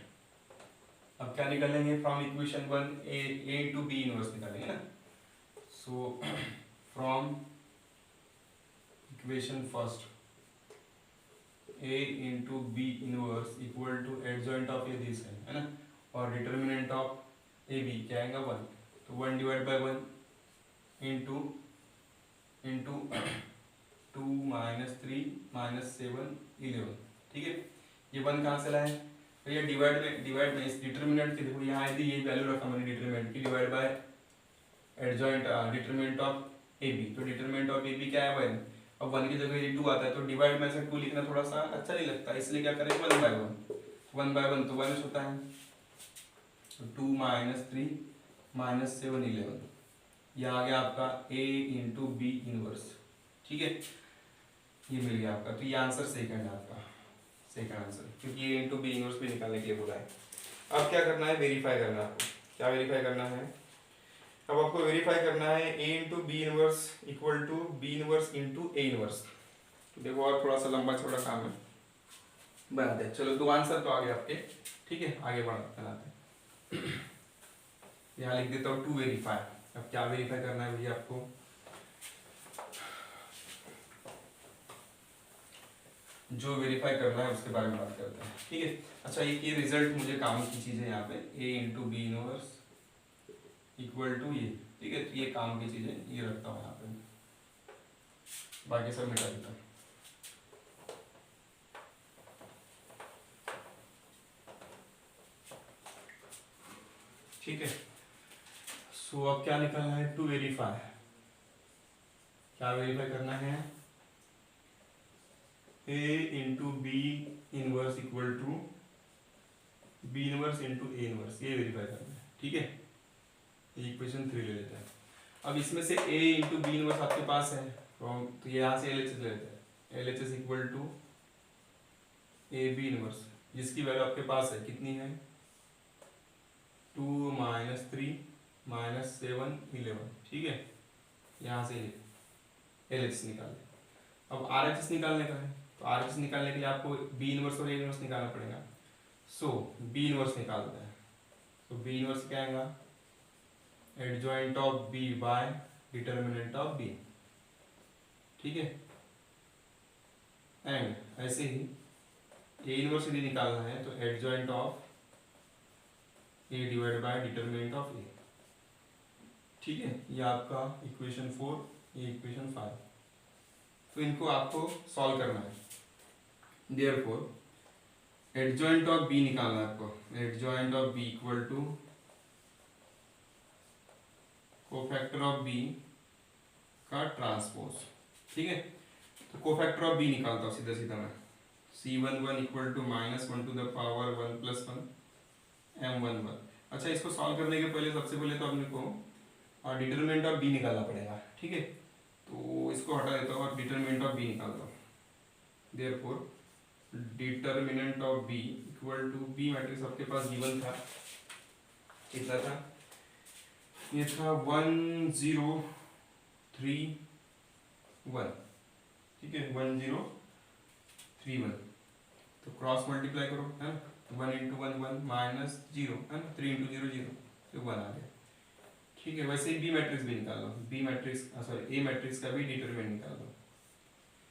अब क्या निकालेंगे from equation 1 A into B inverse निकालेंगे ना, so from equation first A into B inverse equal to adjoint of A this है ना, और डिटर्मिनेंट ऑफ ए बी क्या आएगा 1, तो 1 डिवाइड बाय 1 इंटू 2 - 3 - 7 11, ठीक है। ये 1 कहाँ से लाए, तो ये डिवाइड में इस डिटर्मिनेंट की देखो यहाँ यदि ये वैल्यू रखा मैंने डिटर्मिनेंट की divide by adjoint determinant of A B, तो डिटर्मिनेंट ऑफ ए बी क्या है 1, अब 1 की जगह ये 2 आता है तो डिवाइड में से 2 लिखना थोड़ा सा अच्छा नहीं लगता, इसलिए क्या करें 1 बाय 1 तो 1 होता है, तो 2 - 3 - 7 11, यह आ गया आपका a इंटू बी इनवर्स, ठीक है, ये मिल गया आपका, तो ये आंसर सेकंड है आपका, सेकंड आंसर, क्योंकि a इंटू बी इनवर्स भी निकालने के लिए बोला है। अब क्या करना है, वेरीफाई करना है आपको, क्या वेरीफाई करना है, अब आपको वेरीफाई करना है a into B inverse equal to B inverse into A inverse, तो देखो और थोड़ा सा लंबा छोटा काम है, बनाते हैं, चलो 2 आंसर तो आ गए आपके, ठीक है, आगे बनाते हैं। यहाँ लिख देता हूँ टू वेरीफाई, अब क्या वेरीफाई करना है भैया आपको, जो वेरीफाई करना है उसके बारे में बात करते हैं, ठीक है। अच्छा ये रिजल्ट मुझे काम की चीज़ है यहाँ पे, a into B inverse equal to ये, ठीक है, तो ये काम की चीज़ें ये रखता हूँ यहाँ पे, बाकी सब मिटा देता हूँ। ठीक है, सो अब क्या निकालना है, टू वेरीफाई, क्या वेरीफाई करना है, a into B inverse equal to B inverse into A inverse, ये वेरीफाई करना है, ठीक है, इक्वेशन 3 ले लेते हैं। अब इसमें से a इंटू बी इनवर्स आपके पास है, तो यहाँ से LHS ले लेते हैं, LHS equal to A B inverse, जिसकी वैल्यू आपके पास है कितनी है 2 - 3 - 7 11, ठीक है, यहाँ से LHS निकाल लें। अब RHS निकालने का है, तो RHS निकालने के लिए आपको बी इनवर्स और ए इनवर्स निकालना पड़ेगा, सो बी इनवर्स निकालते हैं, तो बी इनवर्स क्या आएगा, adjoint of B by determinant of B, ठीक है, एंड ऐसे ही ए इनवर्स यदि निकालना है तो adjoint of A divide by determinant of A, ठीक है, ये आपका इक्वेशन 4, ये इक्वेशन 5, तो इनको आपको सॉल्व करना है। देयरफॉर एडजॉइंट ऑफ बी निकालना है आपको, adjoint of B equal to cofactor of B का ट्रांसपोज, ठीक है, तो कोफैक्टर ऑफ बी निकालता हूँ सीधा सीधा मैं, C11 equal to -1 to the power 1 + 1 M11। अच्छा, इसको सॉल्व करने के पहले सबसे पहले तो अपने को डिटरमिनेंट ऑफ बी निकालना पड़ेगा, ठीक है, तो इसको हटा देता हूँ और डिटरमिनेंट ऑफ बी निकालता हूँ। Therefore determinant of B equal to B matrix आपके पास गिवन था, कितना था, ये था 1 0 3 1, ठीक है, 1 0 3 1, तो क्रॉस मल्टीप्लाई करो, है ना, 1 इंटू 1 1 माइनस 0, है ना, 3 इंटू 0 0, तो 1 आ गया। ठीक है, वैसे ही बी मैट्रिक्स भी निकाल लो, बी मैट्रिक्स सॉरी ए मैट्रिक्स का भी डिटरमिनेंट निकाल लो।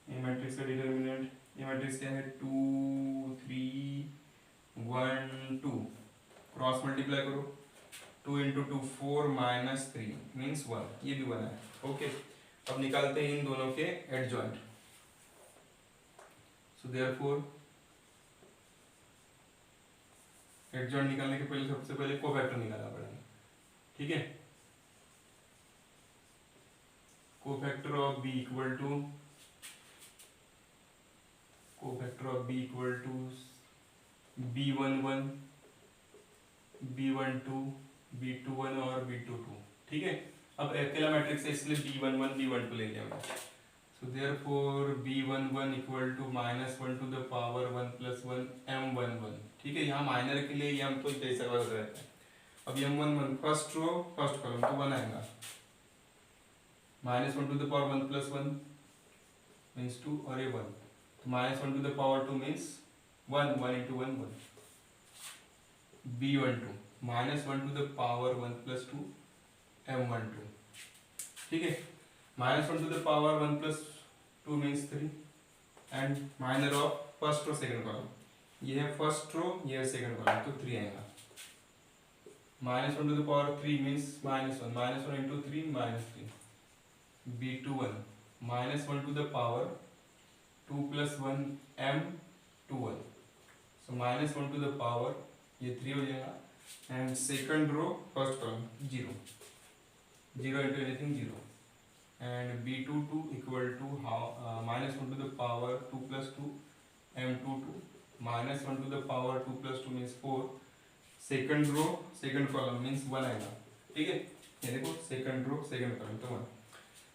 ए मैट्रिक्स का डिटरमिनेंट, ए मैट्रिक्स क्या है, 2 3 1 2, क्रॉस मल्टीप्लाई करो, 2 इंटू 2 4 माइनस 3 मीन्स 1, ये भी 1 है। ओके, अब निकालते हैं इन दोनों के एडजॉइंट। सो देयरफॉर एडजॉइंट निकालने के पहले सबसे पहले कोफैक्टर निकालना पड़ेगा। ठीक है, cofactor of B equal to B11 B12 B21 और B22। ठीक है, अब अकेला मैट्रिक्स है इसलिए B11 B12 ले लिया हमने। So therefore B11 equal to -1 to the power 1 + 1 M11। ठीक है, यहाँ माइनर के लिए M तो जैसा बदल रहता है। अब M11 first row first column तो 1 आएगा, -1 टू द पावर 1 + 1 मीन्स 2 और ये 1, तो -1 to the power 2 means 1 1 into 1 1। B12 -1 to the power 1 + 2 M12। ठीक है, -1 to the power 1 + 2 means 3 and minor of first row second column, ये है फर्स्ट रो ये है सेकंड कॉलम, तो 3 आएगा। -1 to the power 3 means -1 -1 into 3 -3। B21 -1 to the power 2 + 1 M21, so -1 to the power ये 3 हो जाएगा and second row first column 0 0 into anything 0 and B22 equal to -1 to the power 2 + 2 M22 -1 to the power 2 + 2 means 4, second row second column means 1 आएगा। ठीक है, ये देखो second row second column तो 1।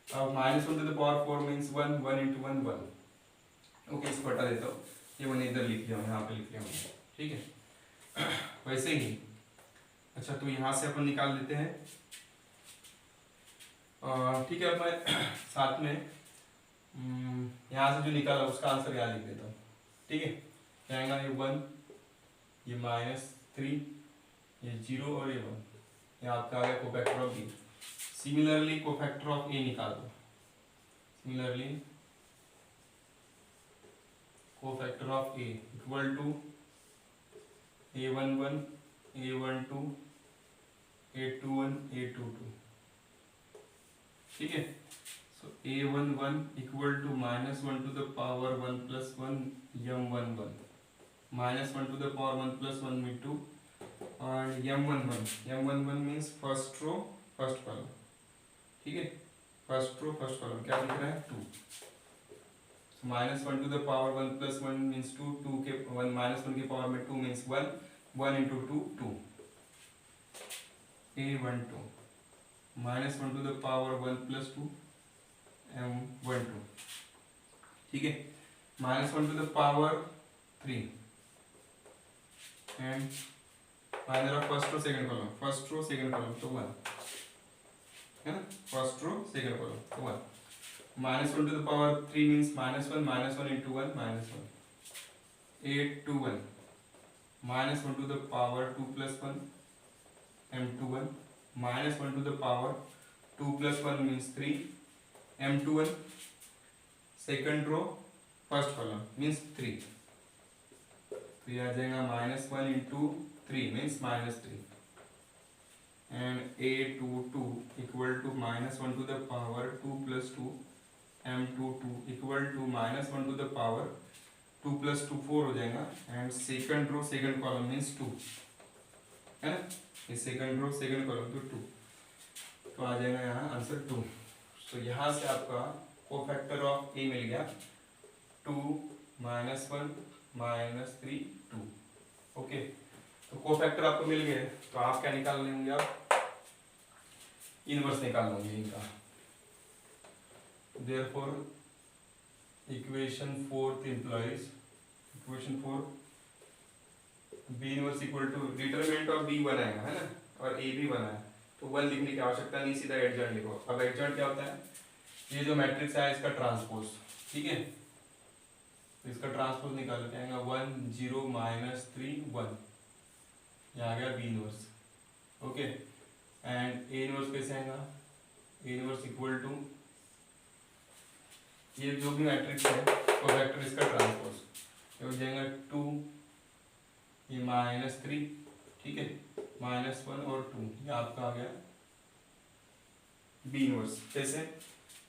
अब -1 to the power 4 means 1 1 into 1 1। Okay, इसको हटा देता हूँ, ये मैंने इधर लिख लिया, यहाँ पे लिख लिया मैंने। ठीक है, वैसे ही अच्छा, तो यहाँ से अपन निकाल लेते हैं। ठीक है, अब मैं साथ में यहाँ से जो निकाला उसका आंसर यहाँ लिख देता हूँ। ठीक है, क्या आएगा, ये 1 ये -3 ये 0 और ये 1, ये आपका आ गया cofactor of B. Similarly cofactor of A निकाल दो। Similarly cofactor of A equal to A11 A12 A21 A22। ठीक है, so A11 equal to -1 to the power 1 + 1 M11 -1 to the power 1 + 1 M2 और M11 means first row first column. ठीक है, first row first column क्या लिख रहा है 2, -1 to the power 1 + 1 means 2 2 के 1 -1 के पावर में 2 means 1 1 into 2 2। A12 -1 to the power 1 + 2 M12। ठीक है, -1 to the power 3 and minor of first row second column, first row second column तो 1 है ना, फर्स्ट रो सेकंड कॉलम तो 1। -1 to the power 3 means -1 -1 into 1 -1। A21 -1 to the power 2 + 1 M21 -1 to the power 2 + 1 means 3 M21 second row first column means 3, तो ये आ जाएगा -1 into 3 means -3 and A22 equal to -1 to the power 2 + 2 M22 equal to -1 to the power 2 + 2 4 हो जाएगा and second row second column means 2 है ना, ये second row second column तो 2, तो आ जाएगा यहाँ आंसर 2। तो यहाँ से आपका कोफैक्टर ऑफ ए मिल गया 2 -1 -3 2। ओके, तो कोफैक्टर आपको मिल गए, तो आप क्या निकाल लेंगे, आप इनवर्स निकाल लेंगे इनका। Therefore equation 4 implies equation 4 B inverse equal to determinant of B 1 आएगा, है ना, और ए भी 1 है, तो 1 लिखने की आवश्यकता नहीं, सीधा एडजॉइंट लिखो। अब एडजॉइंट क्या होता है, ये जो मैट्रिक्स है इसका ट्रांसपोज। ठीक है, तो इसका ट्रांसपोज निकालो, क्या आएगा 1 0 -3 1, ये आ गया B inverse. Okay, and A inverse कैसे आएगा, ए इनवर्स इक्वल टू ये जो भी मैट्रिक्स है वो वेक्टर इसका ट्रांसपोज, ये हो जाएगा 2, ये -3, ठीक है, -1 और 2, ये आपका आ गया बी इनवर्स। कैसे,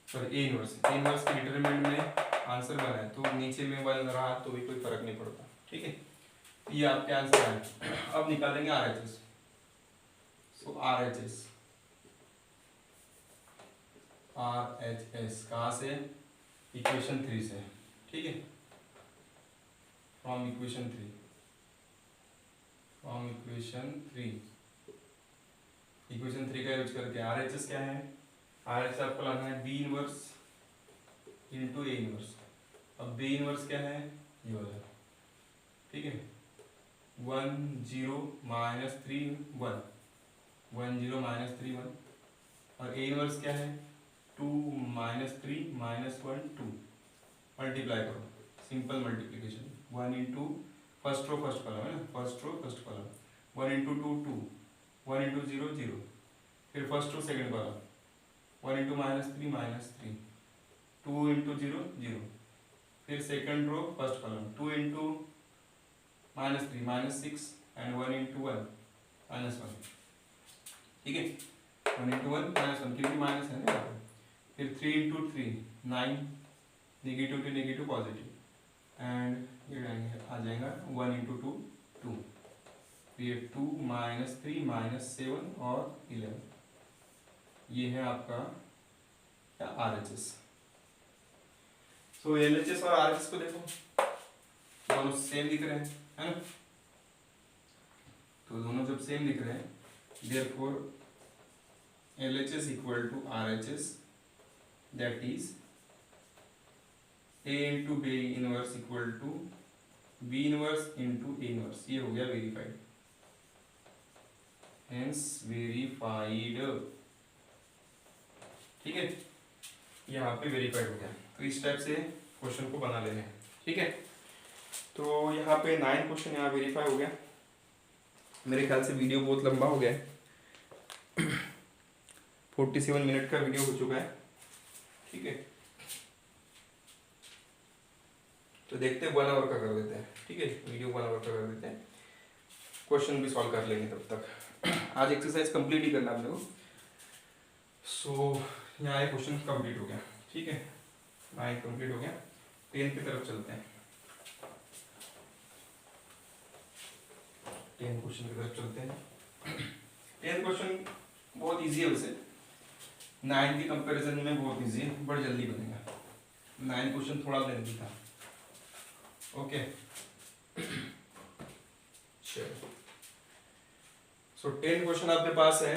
sorry A inverse. A inverse के डिटरमिनेंट में आंसर 1 है, तो नीचे में 1 रहा तो भी कोई फर्क नहीं पड़ता, ठीक है। ये आपके आंसर है। अब निकालेंगे आरएचएस। सो आरएचएस कहाँ से, इक्वेशन 3 से, ठीक है, फ्रॉम इक्वेशन 3, इक्वेशन 3 का यूज करके आरएचएस क्या है, आरएचएस आपको लाना है B inverse into A inverse. अब बी इनवर्स क्या है, ये वाला, ठीक है, 1 0 -3 1, 1 0 -3 1, और ए इनवर्स क्या है 2 -3 -1 2, मल्टीप्लाई करो, simple multiplication, 1 into first row first column है ना, first row first column, 1 into 2 2, 1 into 0 0, फिर first row second column, 1 into -3 2 into 0 0, फिर second row first column 2 into -3 -6 and 1 into 1 -1, ठीक है, 1 इंटू 1 -1 क्योंकि माइनस है ना, फिर 3 इंटू 3 9, negative to negative positive, and ये आ जाएगा 1 इंटू 2 2, ये 2 -3 -7 और 11, ये है आपका क्या आरएचएस। सो एलएचएस और आरएचएस को देखो, दोनों सेम दिख रहे हैं, है ना, तो दोनों जब सेम दिख रहे हैं, therefore LHS equal to RHS, that is A into B inverse equal to B inverse into A inverse, ये हो गया वेरीफाइड, हेंस वेरीफाइड, ठीक है, यहाँ पे वेरीफाइड हो गया। तो इस टाइप से क्वेश्चन को बना लेना है, ठीक है। तो यहाँ पे 9 क्वेश्चन यहाँ वेरीफाई हो गया। मेरे ख्याल से वीडियो बहुत लंबा हो गया है, 47 मिनट का वीडियो हो चुका है, ठीक है। तो देखते हैं 1 आवर का कर देते हैं, ठीक है, वीडियो 1 आवर का कर देते हैं, क्वेश्चन भी सॉल्व कर लेंगे तब तक। आज एक्सरसाइज कंप्लीट ही करना आप लोगों को। सो यहाँ एक क्वेश्चन कंप्लीट हो गया, ठीक है, 9 कंप्लीट हो गया। 10 की तरफ चलते हैं, 10 क्वेश्चन की तरफ चलते हैं। 10 क्वेश्चन बहुत इजी है वैसे, 9 की कंपैरिजन में बहुत इजी है, बड़ा जल्दी बनेगा। 9 क्वेश्चन थोड़ा लेंथी था, ओके। चलो, सो 10 क्वेश्चन आपके पास है।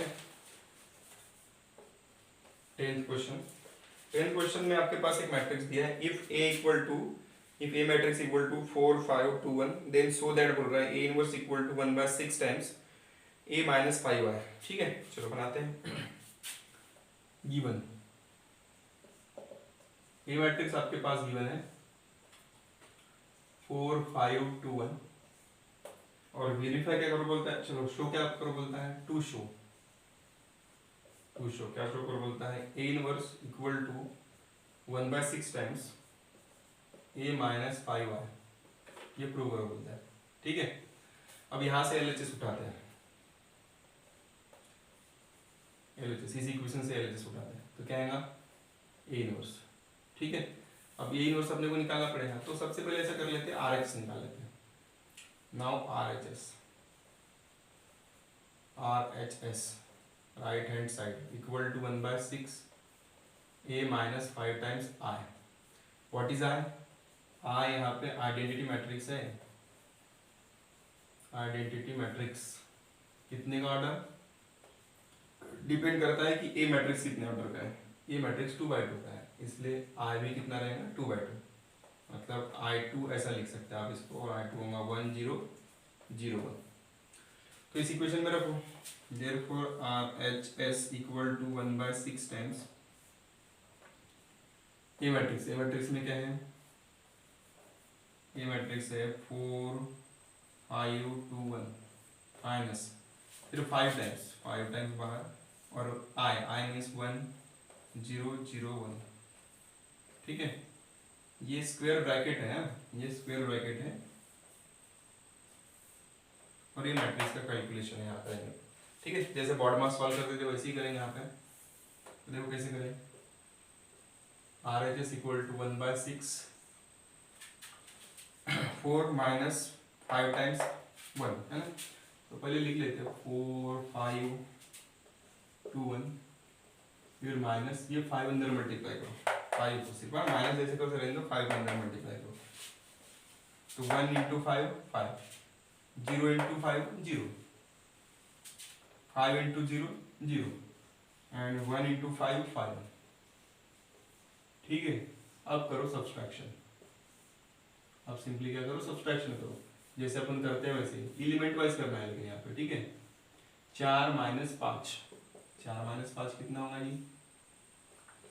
10th क्वेश्चन में आपके पास एक मैट्रिक्स दिया है, if A matrix equal to 4 5 2 1, then so that बोल रहा है A inverse equal to 1/6 times a minus 5 है, ठीक है। चलो बनाते हैं। गिवन ए मैट्रिक्स आपके पास गिवन है 4 5 2 1, और वेरीफाई क्या करो बोलता है, चलो शो क्या करो बोलता है, टू शो क्या शो करो बोलता है, A inverse equal to 1/6 times a minus 5 है, ये प्रूव करो बोलता है, ठीक है। अब यहां से एलएचएस उठाते हैं, एलएचएस इस इक्वेशन से एलएचएस उठाते हैं, तो क्या आएगा ए इनवर्स, ठीक है। अब ए इनवर्स अपने को निकालना पड़ेगा, तो सबसे पहले ऐसा कर लेते हैं, आरएचएस निकाल लेते हैं। Now RHS right hand side equal to 1/6 a minus 5 times i। What is i? i यहाँ पे आइडेंटिटी मैट्रिक्स है, आइडेंटिटी मैट्रिक्स कितने का ऑर्डर डिपेंड करता है कि ए मैट्रिक्स कितने ऑर्डर का है। ए मैट्रिक्स 2/2 का है, इसलिए i भी कितना रहेगा 2/2, मतलब i2 ऐसा लिख सकते हैं आप इसको, और i2 होगा 1 0 0 1। तो इस इक्वेशन में रखो, therefore RHS equal to 1/6 times A matrix में क्या है ये मैट्रिक्स है 4 5 2 1 माइनस फिर 5 टाइम्स बाहर और आई मीन्स 1 0 0 1। ठीक है, ये स्क्वायर ब्रैकेट है, ये स्क्वायर ब्रैकेट है और ये मैट्रिक्स का कैलकुलेशन है यहाँ पे। ठीक है, जैसे बॉड मास सॉल्व करते थे वैसे ही करेंगे यहाँ पे। तो देखो कैसे करें। RHS equal to 1/6 4 minus 5 times 1 है ना। तो पहले लिख लेते हैं 4 5 2 1 फिर माइनस ये 5 अंदर मल्टीप्लाई करो 5 को सिर्फ माइनस जैसे करो रहने दो 5 अंदर मल्टीप्लाई करो। तो 1 into 5 5 0 into 5 0 5 into 0 0 and 1 into 5 5। ठीक है, अब करो सब्सट्रैक्शन। अब सिंपली क्या करो, सब्सट्रैक्शन करो जैसे अपन करते हैं वैसे एलिमेंट वाइज करना है लेकिन यहाँ पे। ठीक है, 4 माइनस 5 4 माइनस 5 कितना होगा जी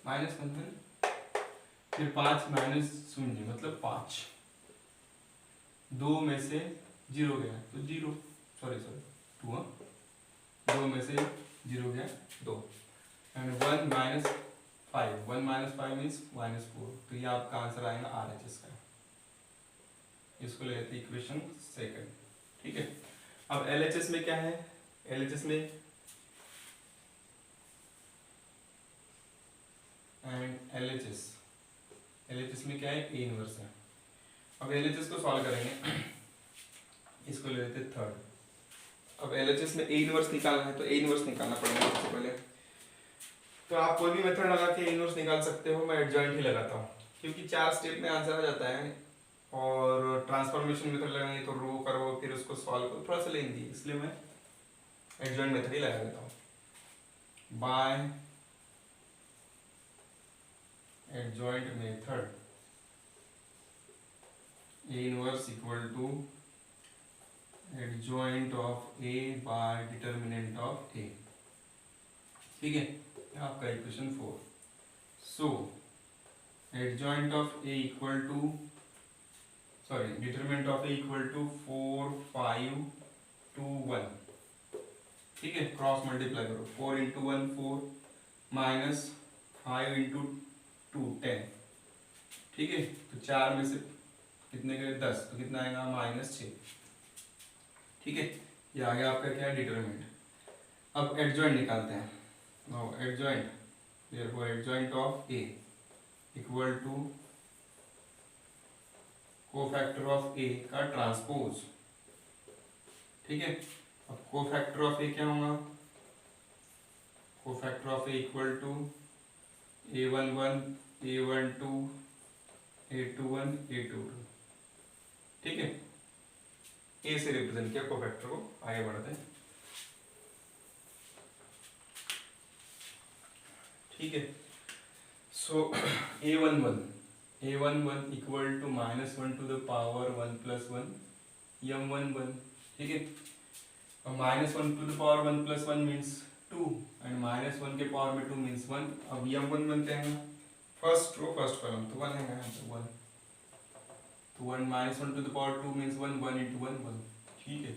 -1 है। फिर 5 माइनस 0 मतलब 5 2 में से 0 गया तो 0 सॉरी 2 2 में से 0 गया 2 एंड 1 माइनस 5 1 माइनस 5 मीन्स -4। तो ये आपका आंसर आएगा RHS का। इसको ले लेते इक्वेशन सेकंड। ठीक है, अब LHS में क्या है, LHS में एंड LHS में क्या है, A इनवर्स है। अब LHS को सॉल्व करेंगे, इसको ले लेते थर्ड। अब LHS में A इनवर्स निकालना है तो A इनवर्स निकालना पड़ेगा सबसे पहले। तो आप कोई भी मेथड लगा के A इनवर्स निकाल सकते हो, मैं एडजॉइंट ही लगाता हूँ क्योंकि 4 स्टेप में आंसर आ जाता है। और ट्रांसफॉर्मेशन मेथड लगाएंगे तो रो करो फिर उसको सॉल्व करो, थोड़ा सा लेंगी, इसलिए मैं एडजॉइंट मेथड ही लगा देता हूँ। By adjoint method A inverse equal to adjoint of A by determinant of A। ठीक है, आपका equation 4। So adjoint of A equal to determinant of A equal to 4 5 2 1। ठीक है, क्रॉस मल्टीप्लाई करो 4 इंटू 1 4 माइनस 5 इंटू 2 10। ठीक है, तो 4 में से कितने गए 10 तो कितना आएगा -6। ठीक है, ये आ गया आपका क्या है डिटरमिनेंट। अब एडजॉइंट निकालते हैं। Now adjoint therefore adjoint of A equal to cofactor of A का ट्रांसपोज। ठीक है, अब कोफैक्टर ऑफ A क्या होगा, cofactor of A equal to A11 A12 A21 A22। ठीक है, A से रिप्रेजेंट किया कोफैक्टर को, आगे बढ़ते हैं। ठीक है, so A11 equal to -1 to the power 1 plus 1 M11। ठीक है, अब -1 to the power 1 plus 1 means 2 and -1 के पावर में 2 मीन्स 1। अब M1 बनते हैं फर्स्ट रो फर्स्ट कॉलम तो 1 है यहाँ पे 1 तो 1 -1 to the power 2 means 1 1 into 1 1। ठीक है,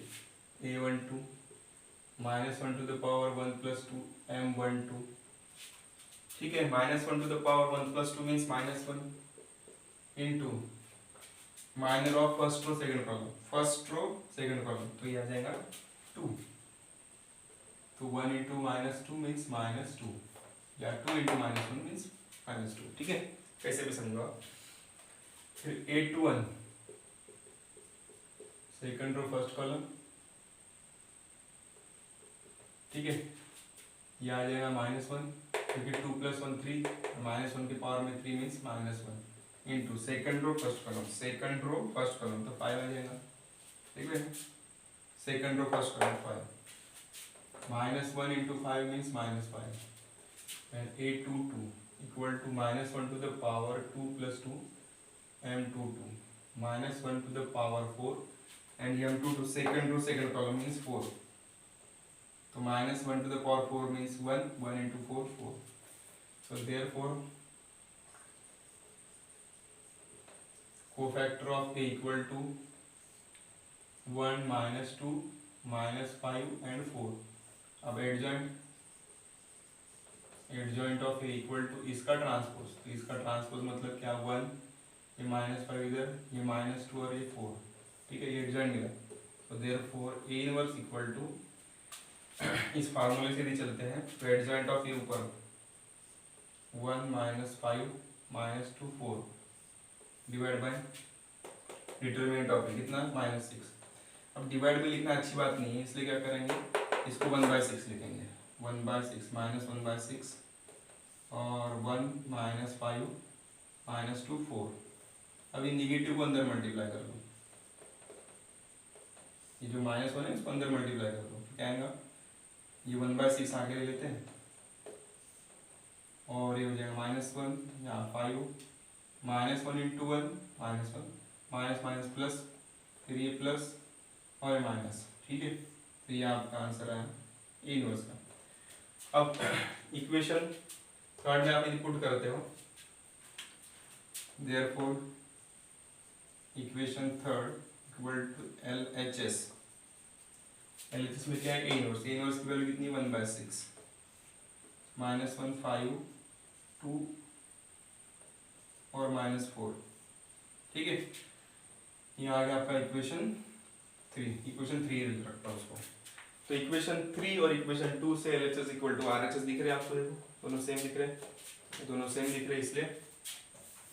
A12 -1 to the power 1 plus 2 M12। ठीक है, -1 to the power 1 plus 2 means -1 into minor of first row second column तो ये आ जाएगा 2। तो 1 इंटू -2 मीन्स -2 या 2 इंटू -1 मीन्स -2। ठीक है, कैसे भी समझो आप। फिर A21 second row first column. ठीक है, ये आ जाएगा -1 क्योंकि 2 प्लस 1 3 -1 के पावर में 3 means -1 into second row first column तो 5 आ जाएगा। ठीक है, second row first column 5 -1 into 5 means -5 and A22 equal to -1 to the power 2 plus 2 M22 -1 to the power 4 and M22 second row second column means 4 तो -1 to the power 4 means 1 into 4 4। So therefore cofactor of A equal to 1 -2 -5 and 4। अब adjoint of A equal to इसका transpose, तो इसका transpose मतलब क्या 1, ये -5 इधर, ये -2 और ये 4, ठीक है, ये एडजॉइंट मिला। तो therefore A inverse equal to, इस फार्मूले से यदि चलते हैं तो एडजॉइंट ऑफ ए ऊपर 1 -5 -2 4 डिवाइड बाय डिटरमिनेंट ऑफ ए कितना -6। अब डिवाइड में लिखना अच्छी बात नहीं है, इसलिए क्या करेंगे, इसको 1/6 लिखेंगे। 1/6 -1/6 और 1 -5 -2 4। अभी निगेटिव को अंदर मल्टीप्लाई कर लो, ये जो -1 है इसको अंदर मल्टीप्लाई कर लो, तो क्या आएगा, ये 1/6 आगे ले लेते हैं और ये हो जाएगा -1 यहाँ 5 -1 × 1 -1 माइनस प्लस, फिर ये प्लस और ये माइनस, ठीक है। तो ये आपका आंसर है ए इनवर्स का। अब इक्वेशन थर्ड में आप यदि पुट करते हो, therefore equation third equal to LHS। LHS में क्या है, ए इनवर्स की वैल्यू कितनी 1/6 -1 5 2 और -4, ठीक है। ये आ गया आपका इक्वेशन 3 रखता हूँ उसको। तो इक्वेशन 3 और इक्वेशन 2 से LHS इक्वल टू RHS दिख रहे हैं आपको, देखो दोनों सेम दिख रहे हैं, इसलिए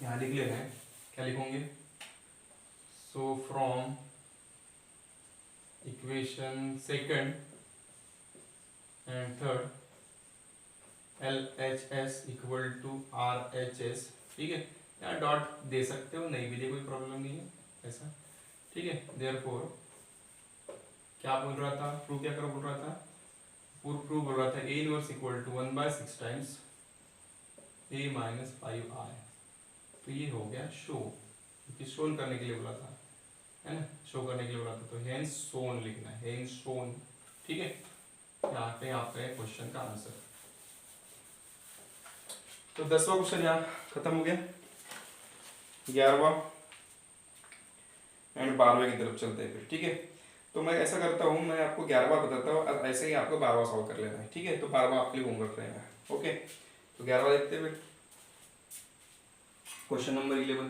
यहाँ लिख ले रहे हैं, क्या लिखोगे, so from equation second and third LHS equal to RHS, ठीक है। यहाँ डॉट दे सकते हो, नहीं भी दे कोई प्रॉब्लम नहीं है ऐसा, ठीक है। देयरफॉर क्या बोल रहा था, प्रूफ क्या कर बोल रहा था, प्रूफ बोल रहा था A inverse equal to 1/6 times A - 5I। तो ये हो गया शो, क्योंकि शोन करने के लिए बोला था, है ना, शो करने के लिए बोला था, तो हेंस शोन लिखना है, हेंस शोन, ठीक है। यहाँ पे आपका क्वेश्चन का आंसर। तो 10वां क्वेश्चन यहाँ खत्म हो गया, 11वां एंड 12वें की तरफ चलते हैं फिर, ठीक है। तो मैं ऐसा करता हूँ, मैं आपको 11वां बताता हूँ, ऐसे ही आपको 12वां सॉल्व कर लेना है, ठीक है। तो 12वां आपके लिए होमवर्क रहेगा, ओके। तो 11वां देखते हैं फिर, क्वेश्चन नंबर 11।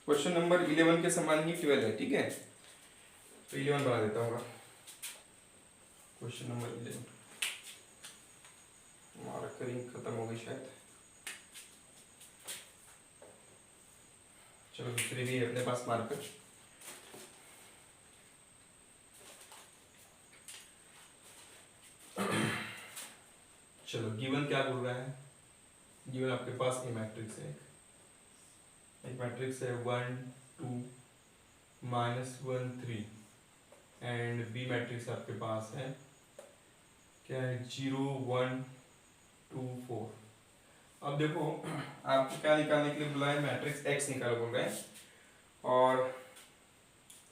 क्वेश्चन नंबर 11 के समान ही 12 है, ठीक है। तो 11 बना देता हूँ, क्वेश्चन नंबर 11 मार्करिंग खत्म हो गई शायद, चलो दूसरी भी अपने पास मार्कर। चलो गिवन क्या बोल रहा है, गिवन आपके पास ए मैट्रिक्स है, एक मैट्रिक्स है 1 2 -1 3 एंड बी मैट्रिक्स आपके पास है क्या है 0 1 2 4। अब देखो आपको क्या निकालने के लिए बोला है, मैट्रिक्स एक्स निकालो बोल रहे हैं, और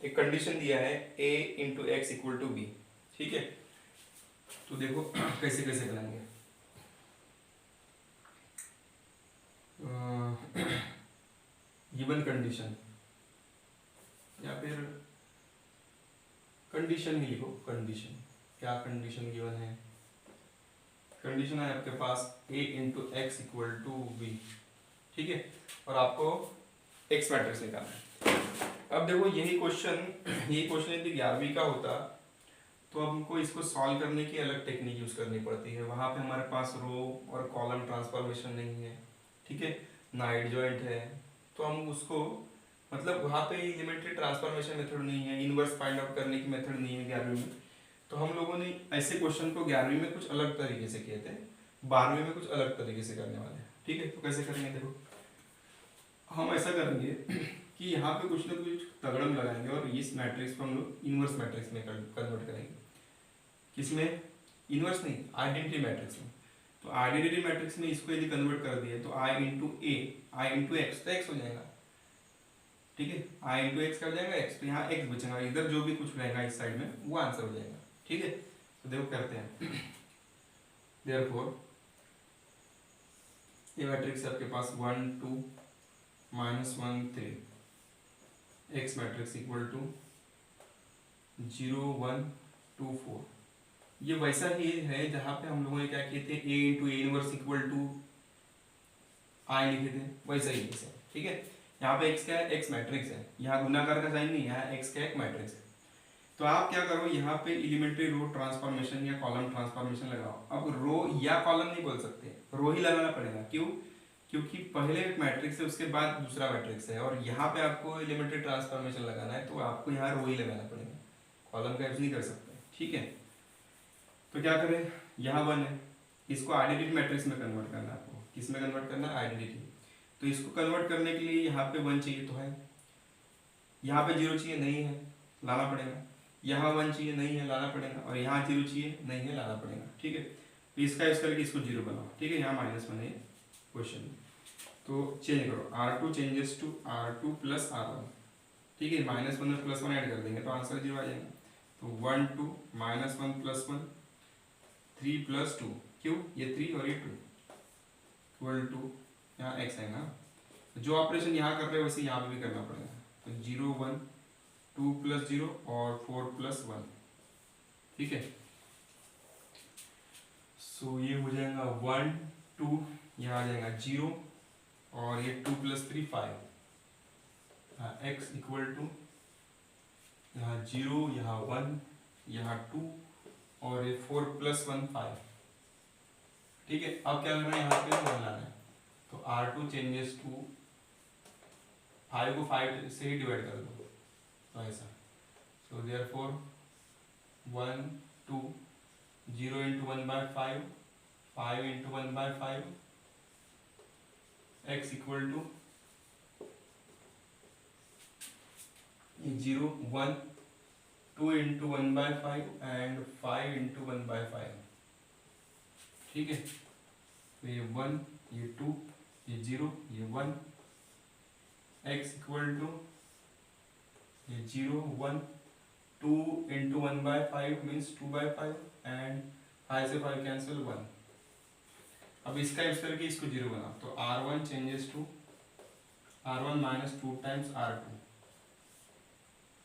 एक कंडीशन दिया है a × x = b, ठीक है। तो देखो कैसे कैसे बनाएंगे, गिवन कंडीशन या फिर कंडीशन ही लिखो, कंडीशन क्या कंडीशन गिवन है, कंडीशन है आपके पास a × x = b, ठीक है। और आपको x मैट्रिक्स निकालना है। अब देखो यही क्वेश्चन यदि 11वीं का होता तो हमको इसको सॉल्व करने की अलग टेक्निक यूज करनी पड़ती है, वहां पे हमारे पास रो और कॉलम ट्रांसफॉर्मेशन नहीं है, ठीक है, ना एडजॉइंट है, तो हम उसको मतलब वहाँ पे एलिमेंट्री ट्रांसफॉर्मेशन मेथड नहीं है, इनवर्स फाइंड आउट करने की मेथड नहीं है 11वीं में। तो हम लोगों ने ऐसे क्वेश्चन को 11वीं में कुछ अलग तरीके से किए थे, 12वीं में कुछ अलग तरीके से करने वाले हैं, ठीक है। तो कैसे करेंगे, देखो हम ऐसा करेंगे कि यहाँ पे कुछ ना कुछ तगड़म लगाएंगे और इस मैट्रिक्स को हम लोग इनवर्स मैट्रिक्स में कन्वर्ट करेंगे। किसमें, इनवर्स नहीं, आइडेंटिटी मैट्रिक्स में। तो आइडेंटिटी मैट्रिक्स में इसको यदि कन्वर्ट कर दिए तो i × a i × x तो x हो जाएगा, ठीक है, i इंटू एक्स कर जाएगा x, तो यहाँ x बचेगा, इधर जो भी कुछ रहेगा इस साइड में वो आंसर हो जाएगा। ठीक है, तो देखो करते हैं। देयरफॉर ये मैट्रिक्स है आपके पास 1 2 -1 3, x मैट्रिक्स इक्वल टू 0 1 2 4। ये वैसा ही है जहाँ पे हम लोगों ने क्या किए थे, a into A inverse equal to I लिखे थे, वैसा ही है। ठीक है, यहाँ पे x क्या है, x मैट्रिक्स है, यहाँ गुणाकार का साइन नहीं, यहाँ x का एक मैट्रिक्स है। तो आप क्या करो, यहाँ पे एलिमेंट्री रो ट्रांसफॉर्मेशन या कॉलम ट्रांसफॉर्मेशन लगाओ। अब रो या कॉलम नहीं बोल सकते, रो ही लगाना पड़ेगा। क्यों? क्योंकि पहले एक मैट्रिक्स है, उसके बाद दूसरा मैट्रिक्स है, और यहाँ पे आपको एलिमेंट्री ट्रांसफॉर्मेशन लगाना है, तो आपको यहाँ रो ही लगाना पड़ेगा, कॉलम का यूज नहीं कर सकते। ठीक है, तो क्या करें, यहाँ 1 है, इसको आइडेंटिटी मैट्रिक्स में कन्वर्ट करना है आपको। किस में कन्वर्ट करना है? आइडेंटिटी। तो इसको कन्वर्ट करने के लिए यहाँ पे 1 चाहिए तो है, यहाँ पे 0 चाहिए, नहीं है, लाना पड़ेगा। यहाँ 1 चाहिए, नहीं है, लाना पड़ेगा। और यहाँ 0 चाहिए, नहीं है, लाना पड़ेगा। ठीक है, तो इसका यूज करके इसको 0 बनाओ। ठीक है, यहाँ -1 है क्वेश्चन, तो चेंज करो, R2 changes to R2 plus R1। ठीक है, -1 में +1 ऐड कर देंगे तो आंसर 0 आ जाएगा। तो 1 2 -1 + 1 3 + 2, क्यों? ये 3 और ये 2 इक्वल टू, यहाँ x है ना, जो ऑपरेशन यहाँ कर रहे हैं वैसे यहाँ पे भी करना पड़ेगा। तो 0 1 2 + 0 और 4 + 1। ठीक है, सो ये हो जाएगा 1 2, यहाँ आ जाएगा 0, और ये 2 + 3 5, x इक्वल टू यहाँ 0, यहाँ 1, यहाँ 2, और ये 4 + 1 5। ठीक है, अब क्या करना है, यहाँ पे 1 लाना है। तो R2 चेंजेस टू 5 को 5 से ही डिवाइड कर दो, तो ऐसा। So therefore 1 2 0 × 1/5, 5 × 1/5, x equal to 0 1 2 × 1/5 and 5 × 1/5। ठीक है, तो ये 1, ये 2, ये 0, ये 1, x इक्वल टू ये 0 1 2 × 1/5 मीन्स 2/5 एंड 5 से 5 कैंसिल 1। अब इसका यूज करके इसको 0 बना, तो R1 changes to R1 -2 times R2,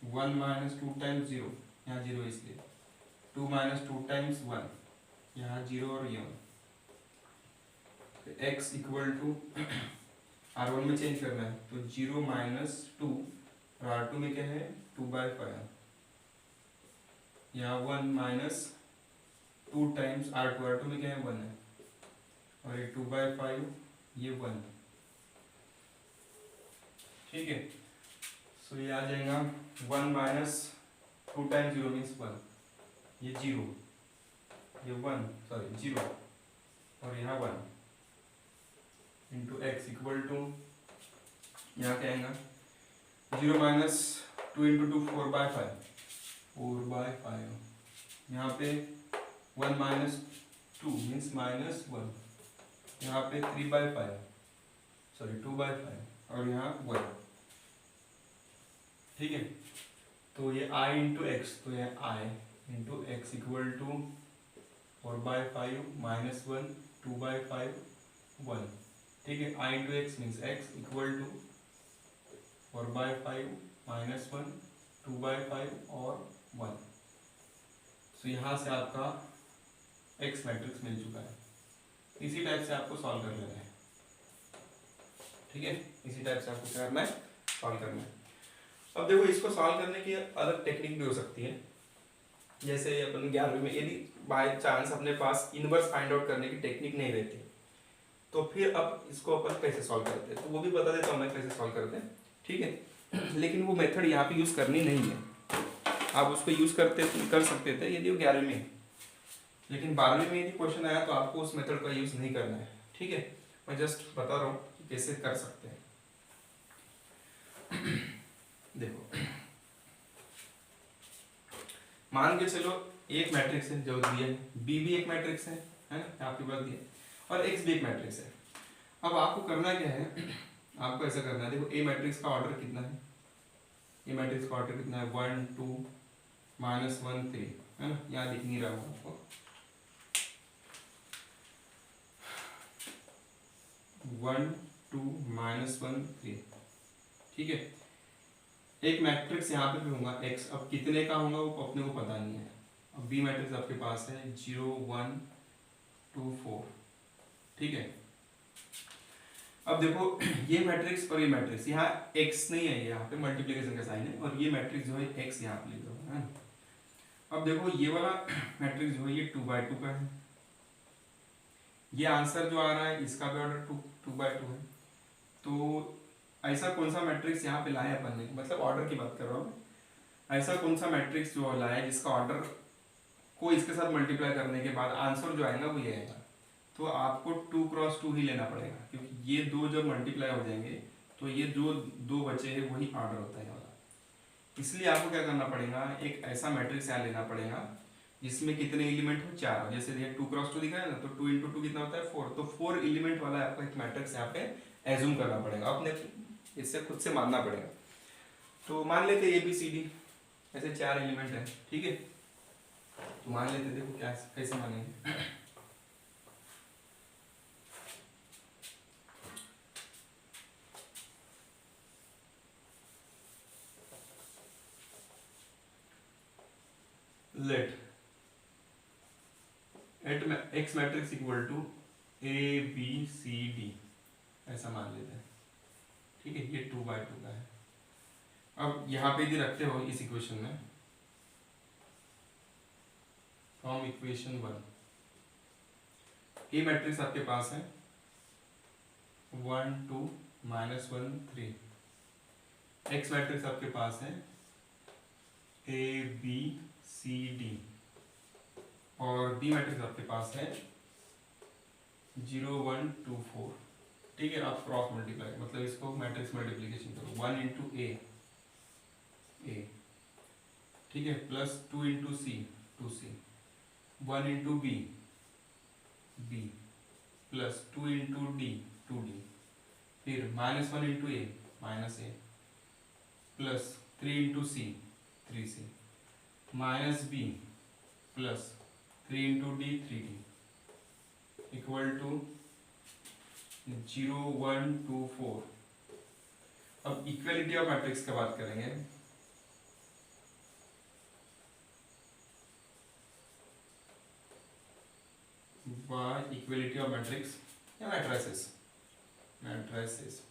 1 -2 times 0, यहाँ 0 इसलिए 2 -2 टाइम्स 1, यहाँ 0 और ये 1। x इक्वल टू R1 में चेंज करना है, तो 0 -2, और R2 में क्या है 2/5, यहाँ 1 -2 टाइम्स R2 में क्या है 1 है, और ये 2/5, ये 1। ठीक है, सो ये आ जाएगा 1 -2 टाइम्स 0 मीन्स 1, ये 0, ये 1 सॉरी 0, और यहाँ 1 इंटू x इक्वल टू, यहाँ क्या आएगा 0 -2 × 2 4/5, 4/5, यहाँ पे 1 -2 मीन्स -1, यहाँ पे 3/5 सॉरी 2/5, और यहाँ 1। ठीक है, तो ये i × x, तो ये i × x इक्वल टू 4/5 -1 2/5 1। ठीक है, i × x means x equal to 4/5 -1 2/5 और 1। तो यहाँ से आपका x मैट्रिक्स मिल चुका है। इसी टाइप से आपको सॉल्व कर लेना है। ठीक है, इसी टाइप से आपको क्या करना है, सॉल्व करना है। अब देखो, इसको सॉल्व करने की अलग टेक्निक भी हो सकती है। जैसे अपन 11वीं में यदि बाय चांस अपने पास इनवर्स फाइंड आउट करने की टेक्निक नहीं रहती, तो फिर अब इसको अपन कैसे सॉल्व करते हैं, तो वो भी बता देता हूँ मैं कैसे सॉल्व करते हैं। ठीक है, लेकिन वो मेथड यहाँ पे यूज करनी नहीं है, आप उसको यूज कर सकते थे यदि वो 11वीं में, लेकिन 12वीं में यदि क्वेश्चन आया तो आपको उस मेथड का यूज नहीं करना है। ठीक है, मैं जस्ट बता रहा हूँ कि कैसे कर सकते हैं। देखो, मान के चलो एक मैट्रिक्स है जो दिया है, बी भी एक मैट्रिक्स है ना, आपके पास दिया, और एक्स भी एक मैट्रिक्स है। अब आपको करना क्या है, आपको ऐसा करना है, देखो ए मैट्रिक्स का ऑर्डर कितना है ये मैट्रिक्स का ऑर्डर कितना है 1 2 -1 3 है ना, यहाँ दिख नहीं रहा होगा आपको। 1 2 -1 3 ठीक है। एक मैट्रिक्स यहाँ पे भी होगा x, अब कितने का होगा वो अपने को पता नहीं है। अब बी मैट्रिक्स आपके पास है 0 1 2 4 ठीक है। अब देखो ये मैट्रिक्स और ये मैट्रिक्स, यहाँ x नहीं है, यहाँ पे मल्टीप्लिकेशन का साइन है, और ये मैट्रिक्स जो है x यहाँ पे लिखा हुआ है। अब देखो ये वाला मैट्रिक्स जो है ये 2/2 का है, ये आंसर जो आ रहा है इसका भी ऑर्डर 2/2 है। तो ऐसा कौन सा मैट्रिक्स यहाँ पे लाया अपन ने, मतलब ऑर्डर की बात कर रहा हूँ, ऐसा कौन सा मैट्रिक्स जो लाया जिसका ऑर्डर को इसके साथ मल्टीप्लाई करने के बाद आंसर जो आएगा वो ये आएगा। तो आपको 2 × 2 ही लेना पड़ेगा, क्योंकि ये दो जब मल्टीप्लाई हो जाएंगे तो ये जो दो बचे हैं वही ऑर्डर होता है वाला। इसलिए आपको क्या करना पड़ेगा, एक ऐसा मैट्रिक्स यहाँ लेना पड़ेगा जिसमें कितने एलिमेंट हो, 4। जैसे ये 2 × 2 दिखा है ना, तो 2 × 2 कितना होता है 4, तो 4 एलिमेंट वाला आपको एक मैट्रिक्स यहाँ पे एज्यूम करना पड़ेगा, अपने इससे खुद से मानना पड़ेगा। तो मान लेते ABCD ऐसे 4 एलिमेंट है ठीक है। तो मान लेते, देखो क्या कैसे मानेंगे। Let x matrix equal to ABCD ऐसा मान लेते हैं ठीक है। ये 2/2 का है। अब यहाँ पे यदि रखते हो इस इक्वेशन में, फ्रॉम इक्वेशन 1 ए मैट्रिक्स आपके पास है 1 2 -1 3, एक्स मैट्रिक्स आपके पास है ABCD, और बी मैट्रिक्स आपके पास है 0 1 2 4 ठीक है। आप क्रॉस मल्टीप्लाई मतलब इसको मैट्रिक्स मल्टीप्लिकेशन करो, 1 × A ठीक है, plus 2 × C 2C, 1 × B plus 2 × D 2D, फिर -1 × A -A, plus 3 × C 3C, -B plus 3 × D 3D equal to 0 1 2 4। अब इक्वलिटी ऑफ मैट्रिक्स की बात करेंगे। इक्वलिटी ऑफ मैट्रिक्स या मैट्रिसेस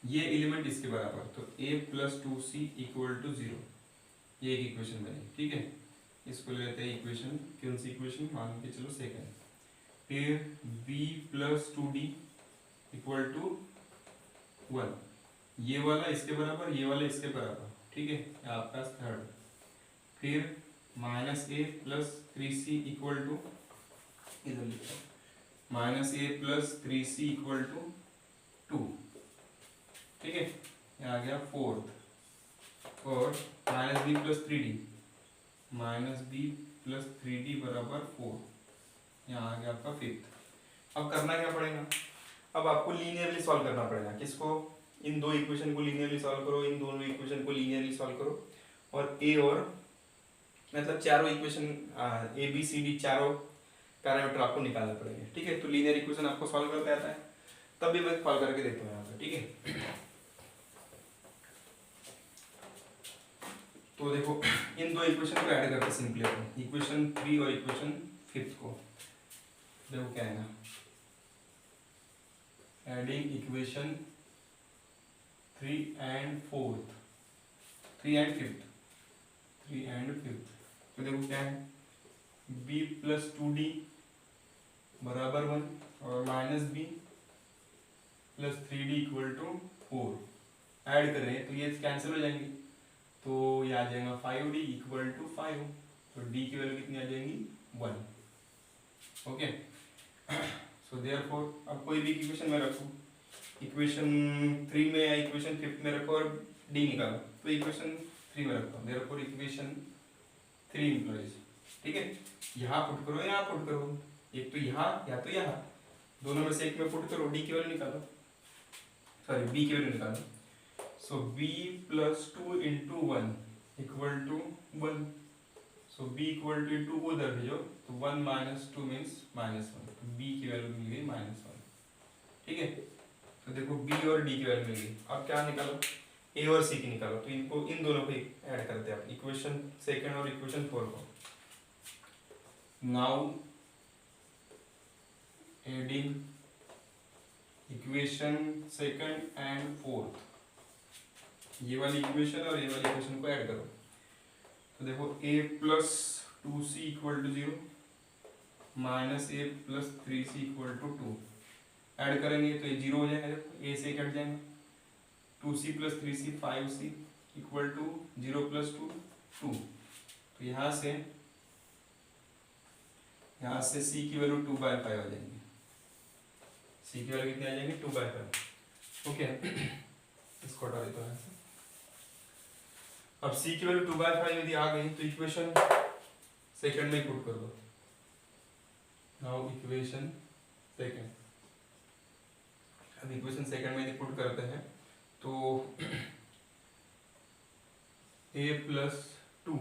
ये एलिमेंट इसके बराबर, तो A + 2C = 0, ये एक इक्वेशन बनी ठीक है। इसको ले लेते हैं इक्वेशन, कौन सी इक्वेशन, मान के चलो सेकंड। फिर B + 2D = 1, ये वाला इसके बराबर, ये वाला इसके बराबर ठीक है, आपका थर्ड। फिर -A + 3C = इधर लिखा -A + 3C = 2 ठीक है, ये आ गया फोर्थ। और -B + 3D = 4, यहाँ आ गया आपका फिफ्थ। अब करना क्या पड़ेगा, अब आपको लीनियरली सॉल्व करना पड़ेगा। किसको, इन दो इक्वेशन को लीनियरली सॉल्व करो, इन दोनों इक्वेशन को लीनियरली सॉल्व करो, और ए और मतलब चारों इक्वेशन ABCD चारों पैरामीटर आपको निकालने पड़ेंगे ठीक है। तो लीनियर इक्वेशन आपको सॉल्व करते आता है, तब भी मैं सॉल्व करके देखता हूँ यहाँ पे ठीक है। तो देखो इन दो इक्वेशन को ऐड करते सिंपली अपन, इक्वेशन 3 और इक्वेशन 5 को, देखो क्या है, adding equation 3 and 4th 3 and 5th 3 and 5th। तो देखो क्या है, B + 2D = 1 और -B + 3D = 4 ऐड करें तो ये कैंसिल हो जाएंगे, तो ये आ जाएगा 5D = 5, तो D की वैल्यू कितनी आ जाएगी 1 ओके। सो देयरफॉर अब कोई भी इक्वेशन में रखो, इक्वेशन 3 में या इक्वेशन 5 में रखो और D निकालो, तो इक्वेशन 3 में रखो, देयरफॉर इक्वेशन 3 इम्प्लॉइज ठीक है। यहाँ पुट करो, यहाँ पुट करो, एक तो यहाँ या तो यहाँ, दोनों में से एक में पुट करो, D की वैल्यू निकालो, सॉरी B की वैल्यू निकालो। So b plus 2 into 1 equal to 1। So b equal to into उधर भेजो तो 1 माइनस 2 मीन्स -1, तो b की वैल्यू मिल गई -1। ठीक है, तो देखो b और d की वैल्यू मिल गई। अब क्या निकालो, a और c की निकालो। तो इनको इन दोनों को ऐड करते हैं आप, इक्वेशन सेकंड और इक्वेशन 4 को। Now adding equation second and fourth, ये वाली इक्वेशन और ये वाली इक्वेशन को ऐड करो। तो देखो a plus 2c equal to 0 minus a plus 3c equal to 2 add करेंगे तो ये 0 हो जाएगा। देखो a से कट जाएंगे, 2c plus 3c 5c equal to 0 plus 2 2। तो यहाँ से c की वैल्यू 2/5 हो जाएंगी। c की वैल्यू कितनी आ जाएंगी 2/5। ओके, इसको हटा देता हूँ। अब c की वैल्यू 2/5 यदि आ गई तो इक्वेशन सेकंड में पुट कर दो। नाउ इक्वेशन सेकंड, अब इक्वेशन सेकंड में यदि पुट करते हैं तो a प्लस 2,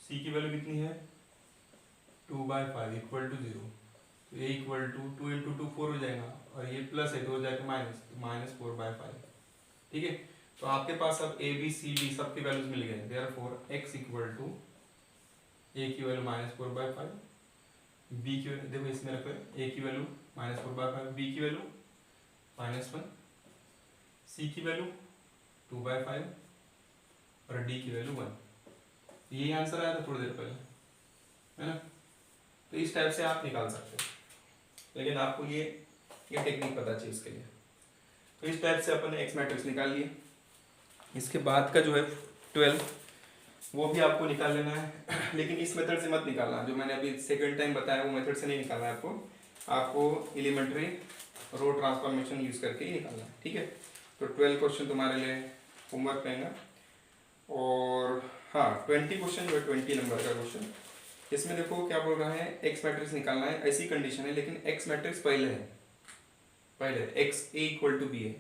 c की वैल्यू कितनी है 2/5 इक्वल टू 0। तो a इक्वल टू 2 इंटू 2 4 हो जाएगा, और ये प्लस है तो हो जाएगा माइनस, तो -4/5। ठीक है, तो आपके पास अब a b c d सबकी वैल्यूज मिल गए। Therefore x equal to a की वैल्यू -4/5, b की वैल्यू देखो इसमें रखो, a की वैल्यू -4/5, b की वैल्यू -1, c की वैल्यू 2/5 और d की वैल्यू 1। यही आंसर आया था थोड़ी देर पहले, है ना। तो इस टाइप से आप निकाल सकते हो, लेकिन आपको ये टेक्निक पता चाहिए इसके लिए। तो इस टाइप से अपन ने एक्स मैट्रिक्स निकाल लिए। इसके बाद का जो है 12 वो भी आपको निकाल लेना है, लेकिन इस मेथड से मत निकालना, जो मैंने अभी सेकंड टाइम बताया वो मेथड से नहीं निकालना है आपको एलिमेंट्री रो ट्रांसफॉर्मेशन यूज करके ही निकालना है। ठीक है, तो 12 क्वेश्चन तुम्हारे लिए होमवर्क रहेगा। और हाँ, 20 क्वेश्चन जो है 20 नंबर का क्वेश्चन, इसमें देखो क्या बोल रहा है, एक्स मैट्रिक्स निकालना है। ऐसी कंडीशन है लेकिन एक्स मैट्रिक्स पहले X A equal to B है,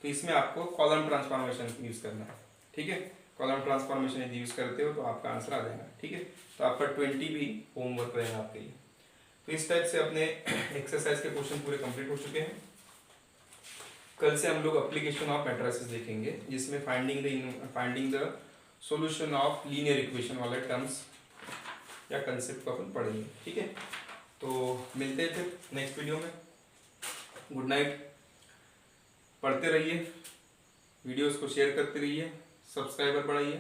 तो इसमें आपको कॉलम ट्रांसफॉर्मेशन यूज करना है। ठीक है, कॉलम ट्रांसफॉर्मेशन यदि यूज करते हो तो आपका आंसर आ जाएगा। ठीक है, तो आपका 20 भी होमवर्क रहेगा आपके लिए। तो इस टाइप से अपने एक्सरसाइज के क्वेश्चन पूरे कंप्लीट हो चुके हैं। कल से हम लोग एप्लीकेशन ऑफ मैट्रिसेस देखेंगे, जिसमें finding the solution of linear equation वाले टर्म्स या कंसेप्ट को अपन पढ़ेंगे। ठीक है, तो मिलते हैं फिर नेक्स्ट वीडियो में। गुड नाइट, पढ़ते रहिए, वीडियोस को शेयर करते रहिए, सब्सक्राइबर बढ़ाइए।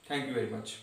Thank you very much.